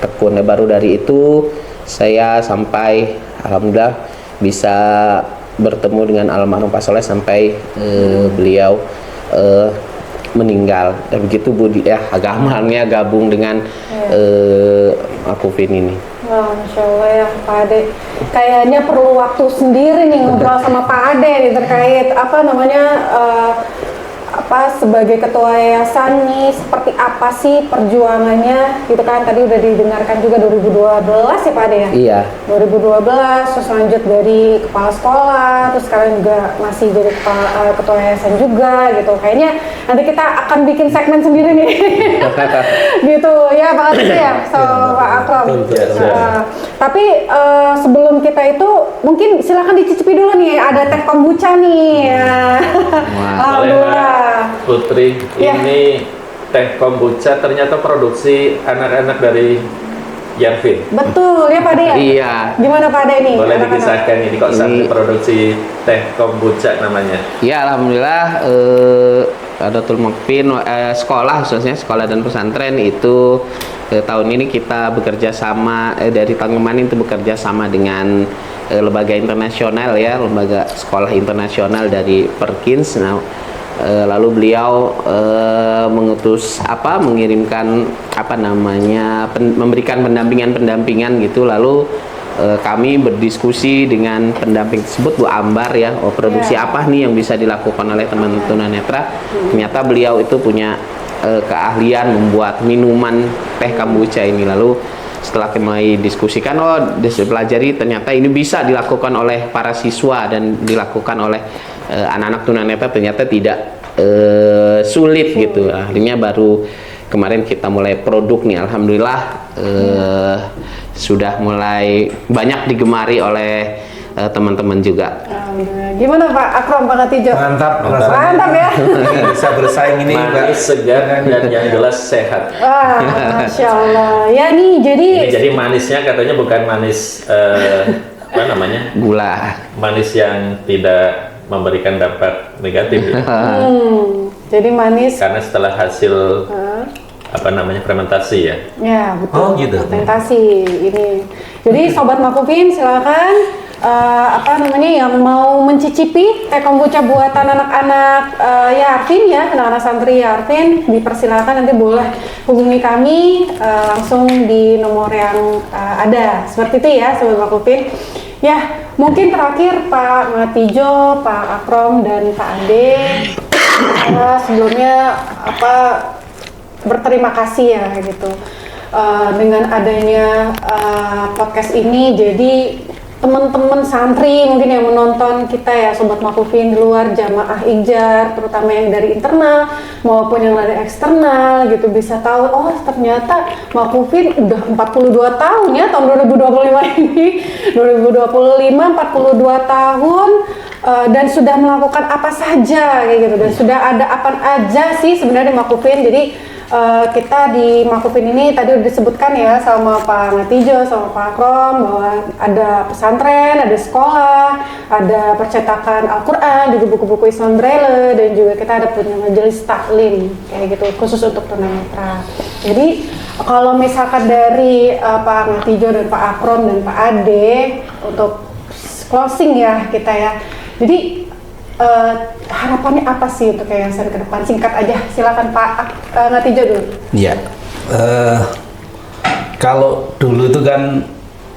Speaker 4: tekun. Baru dari itu saya sampai alhamdulillah bisa bertemu dengan almarhum Pak Soleh sampai beliau meninggal. Dan begitu Budi ya, agamanya gabung dengan Makufin ini.
Speaker 1: Wah, Masya Allah ya Pak Ade. Kayaknya perlu waktu sendiri nih ngobrol sama Pak Ade nih terkait sebagai ketua yayasan nih, seperti apa sih perjuangannya gitu kan. Tadi udah didengarkan juga 2012 ya Pak Ade ya?
Speaker 4: Iya.
Speaker 1: 2012, terus lanjut dari kepala sekolah, terus sekarang juga masih jadi ketua yayasan juga gitu. Kayaknya nanti kita akan bikin segmen sendiri nih. Gitu ya Pak Ade ya, sama Pak Akram. Tapi sebelum kita itu mungkin silakan dicicipi dulu nih, ada teh kombucha nih. Alhamdulillah.
Speaker 2: Putri, ini teh kombucha ternyata produksi anak-anak dari Yarvin.
Speaker 1: Betul ya Pak Ade ya?
Speaker 4: Iya.
Speaker 1: Gimana Pak Ade nih?
Speaker 2: Boleh dikisahkan ini kok sampai produksi teh kombucha namanya?
Speaker 4: Ya alhamdulillah, Raudatul Makufin sekolah, khususnya sekolah dan pesantren itu tahun ini kita bekerja sama dari tahun kemarin itu bekerja sama dengan lembaga internasional ya, lembaga sekolah internasional dari Perkins. Nah, lalu beliau mengirimkan memberikan pendampingan gitu. Lalu kami berdiskusi dengan pendamping tersebut, Bu Ambar ya, produksi apa nih yang bisa dilakukan oleh teman tunanetra. Ternyata beliau itu punya keahlian membuat minuman teh kombucha ini. Lalu setelah kami diskusikan, dipelajari, ternyata ini bisa dilakukan oleh para siswa dan dilakukan oleh anak-anak tunanetra, ternyata tidak sulit gitu. Akhirnya baru kemarin kita mulai produk nih, alhamdulillah sudah mulai banyak digemari oleh teman-teman juga.
Speaker 1: Gimana Pak Akram, Pak Katijo?
Speaker 3: Mantap
Speaker 1: ya.
Speaker 3: Bisa bersaing ini
Speaker 2: manis, segar, dan yang jelas sehat.
Speaker 1: Wah, Masya Allah. Ya nih,
Speaker 2: jadi manisnya katanya bukan manis
Speaker 4: gula.
Speaker 2: Manis yang tidak memberikan dampak negatif ya?
Speaker 1: Jadi manis
Speaker 2: karena setelah hasil fermentasi ya.
Speaker 1: Ya, betul.
Speaker 3: Oh, gitu.
Speaker 1: Fermentasi ini. Jadi Sobat Makufin silakan yang mau mencicipi teh kombucha buatan anak-anak Yarvin ya, anak-anak santri Yarvin, dipersilakan, nanti boleh hubungi kami langsung di nomor yang ada. Seperti itu ya Sobat Makufin. Ya, mungkin terakhir Pak Ngatijo, Pak Akrom dan Pak Ade, sebelumnya berterima kasih ya gitu. Dengan adanya podcast ini, jadi teman-teman santri mungkin yang menonton kita ya Sobat Makufin di luar jamaah Ijar, terutama yang dari internal maupun yang dari eksternal gitu, bisa tahu oh ternyata Makufin udah 42 tahun ya tahun 2025 ini 42 tahun dan sudah melakukan apa saja kayak gitu, dan sudah ada apa aja sih sebenarnya di Makufin. Jadi kita di Makufin ini tadi udah disebutkan ya sama Pak Ngatijo, sama Pak Akrom, bahwa ada pesantren, ada sekolah, ada percetakan Al-Quran, juga buku-buku Islam Braille, dan juga kita ada punya majelis taklim kayak gitu khusus untuk tunanetra. Jadi kalau misalkan dari Pak Ngatijo dan Pak Akrom dan Pak Ade untuk closing ya kita ya, jadi harapannya apa sih untuk yayasan ke depan? Singkat aja, silakan Pak Ngatijo dulu.
Speaker 3: Ya, kalau dulu itu kan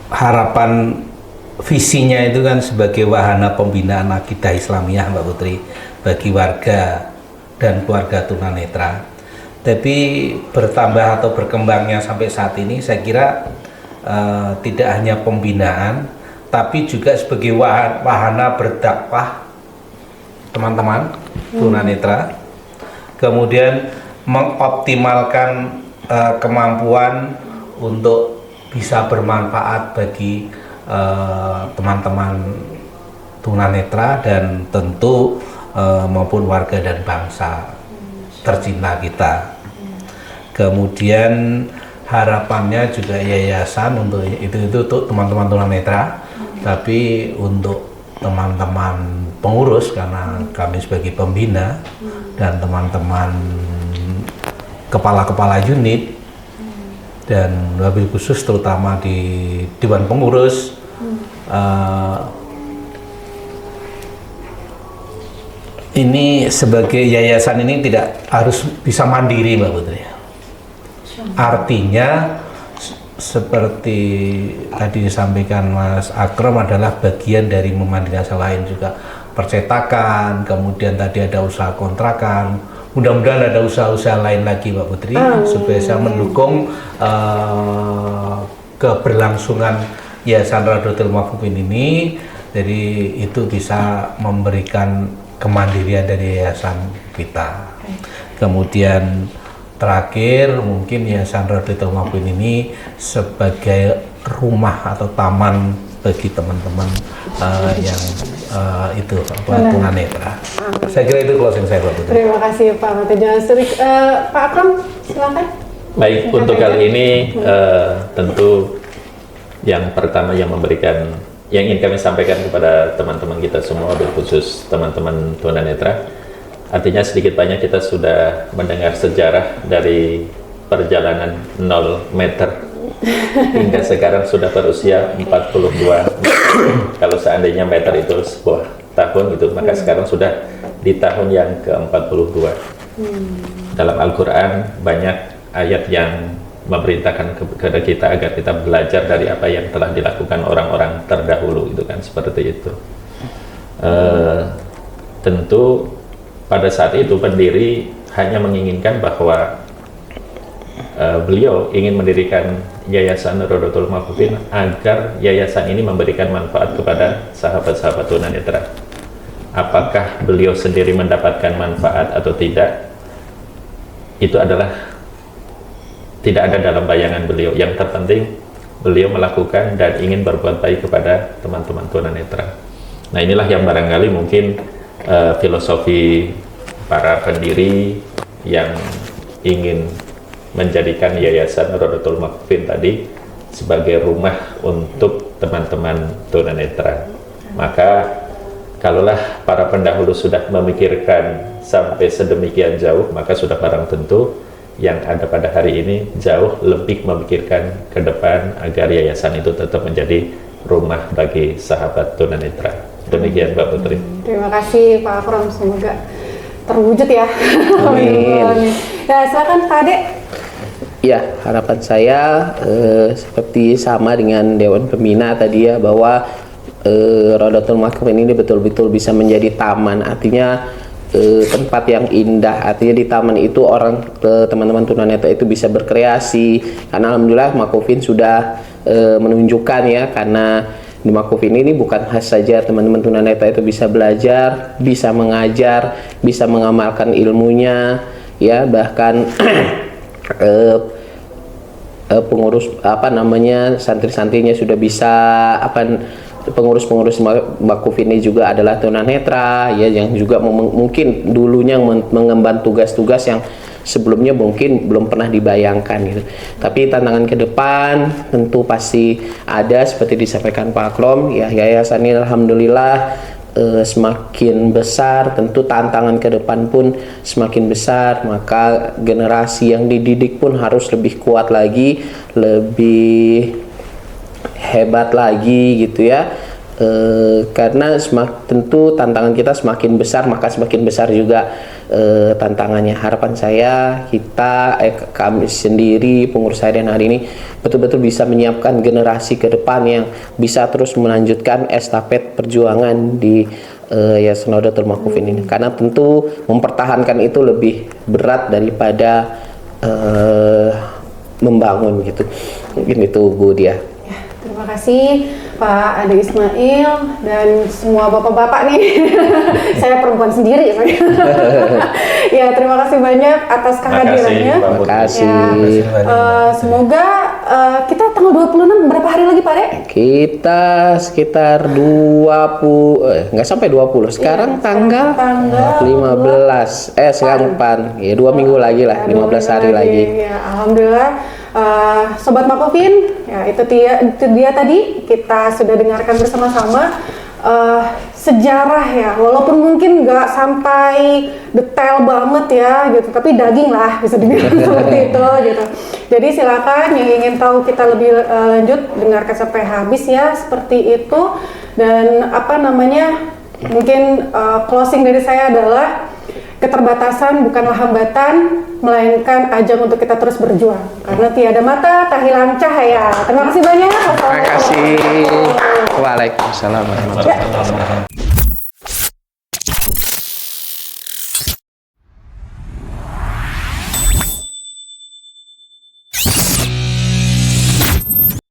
Speaker 3: harapan visinya itu kan sebagai wahana pembinaan akidah Islamiyah Mbak Putri bagi warga dan keluarga tunanetra. Tapi bertambah atau berkembangnya sampai saat ini, saya kira tidak hanya pembinaan, tapi juga sebagai wahana berdakwah teman-teman tunanetra, kemudian mengoptimalkan kemampuan untuk bisa bermanfaat bagi teman-teman tunanetra dan tentu maupun warga dan bangsa tercinta kita. Kemudian harapannya juga yayasan untuk itu untuk teman-teman tunanetra, tapi untuk teman-teman pengurus, karena kami sebagai pembina dan teman-teman kepala-kepala unit dan wabil khusus terutama di Dewan Pengurus, ini sebagai yayasan ini tidak harus bisa mandiri Mbak Putri. Artinya seperti tadi disampaikan Mas Akrom adalah bagian dari memandiri asal lain juga percetakan, kemudian tadi ada usaha kontrakan, mudah-mudahan ada usaha-usaha lain lagi Mbak Putri supaya bisa mendukung keberlangsungan Yayasan Radotul Makufin ini. Jadi itu bisa memberikan kemandirian dari yayasan kita. Kemudian terakhir mungkin Yayasan Radotul Makufin ini sebagai rumah atau taman bagi teman-teman yang itu tunanetra. Saya kira itu closing saya Pak Putri.
Speaker 1: Terima kasih Pak Ngatijo. Pak Akrom silakan.
Speaker 2: Baik, untuk kali ini tentu yang pertama yang ingin kami sampaikan kepada teman-teman kita semua, khusus teman-teman tunanetra, artinya sedikit banyak kita sudah mendengar sejarah dari perjalanan 0 meter hingga sekarang sudah berusia 42. Kalau seandainya meter itu sebuah tahun gitu, maka sekarang sudah di tahun yang ke-42. Dalam Al-Quran banyak ayat yang memerintahkan kepada kita agar kita belajar dari apa yang telah dilakukan orang-orang terdahulu, itu kan seperti itu. Tentu pada saat itu pendiri hanya menginginkan bahwa beliau ingin mendirikan Yayasan Radotul Makufin agar yayasan ini memberikan manfaat kepada sahabat-sahabat tunanetra. Apakah beliau sendiri mendapatkan manfaat atau tidak, itu adalah tidak ada dalam bayangan beliau. Yang terpenting beliau melakukan dan ingin berbuat baik kepada teman-teman tunanetra. Nah, inilah yang barangkali mungkin filosofi para pendiri yang ingin menjadikan Yayasan Radotul Makufin tadi sebagai rumah untuk teman-teman tunanetra. Maka kalaulah para pendahulu sudah memikirkan sampai sedemikian jauh, maka sudah barang tentu yang ada pada hari ini jauh lebih memikirkan ke depan agar yayasan itu tetap menjadi rumah bagi sahabat tunanetra. Demikian Mbak Putri.
Speaker 1: Terima kasih Pak Akram, semoga terwujud ya.
Speaker 4: Amin.
Speaker 1: Ya, silakan Pak Ade.
Speaker 4: Ya, harapan saya seperti sama dengan Dewan Pembina tadi ya, bahwa Rodotul Makfin ini betul-betul bisa menjadi taman, artinya tempat yang indah, artinya di taman itu orang teman-teman tunanetra itu bisa berkreasi, karena alhamdulillah Makfin sudah menunjukkan ya, karena di Makfin ini bukan khas saja teman-teman tunanetra itu bisa belajar, bisa mengajar, bisa mengamalkan ilmunya ya, bahkan pengurus santri-santrinya sudah bisa pengurus-pengurus Makfin ini juga adalah tunanetra ya, yang juga mungkin dulunya mengemban tugas-tugas yang sebelumnya mungkin belum pernah dibayangkan gitu. Tapi tantangan ke depan tentu pasti ada, seperti disampaikan Pak Akram ya, yayasan ini alhamdulillah semakin besar, tentu tantangan ke depan pun semakin besar, maka generasi yang dididik pun harus lebih kuat lagi, lebih hebat lagi gitu ya. Karena tentu tantangan kita semakin besar, maka semakin besar juga tantangannya. Harapan saya kami sendiri, pengurus harian hari ini betul-betul bisa menyiapkan generasi ke depan yang bisa terus melanjutkan estafet perjuangan di Yayasan Rodotul Makfin ini. Karena tentu mempertahankan itu lebih berat daripada membangun gitu. Mungkin itu Bu Dia.
Speaker 1: Terima kasih Pak Ade Ismail dan semua bapak-bapak nih. Saya perempuan sendiri. Ya, terima kasih banyak atas kehadirannya.
Speaker 4: Terima kasih.
Speaker 1: Ya, semoga kita tanggal 26 berapa hari lagi Pak Ade?
Speaker 4: Kita sekitar 20, nggak sampai 20. Sekarang tanggal 15. Sekarang 4. Ya, 2 minggu lagi lah, 15 hari lagi.
Speaker 1: Ya, alhamdulillah. Sobat Makfin, ya itu dia tadi kita sudah dengarkan bersama-sama sejarah ya, walaupun mungkin nggak sampai detail banget ya gitu, tapi daging lah bisa dibilang seperti itu gitu. Jadi silakan yang ingin tahu kita lebih lanjut dengarkan sampai habis ya, seperti itu. Dan mungkin closing dari saya adalah keterbatasan bukanlah hambatan, melainkan ajang untuk kita terus berjuang. Karena tiada mata, tak hilang cahaya. Terima kasih banyak.
Speaker 4: Terima kasih. Waalaikumsalam warahmatullahi wabarakatuh.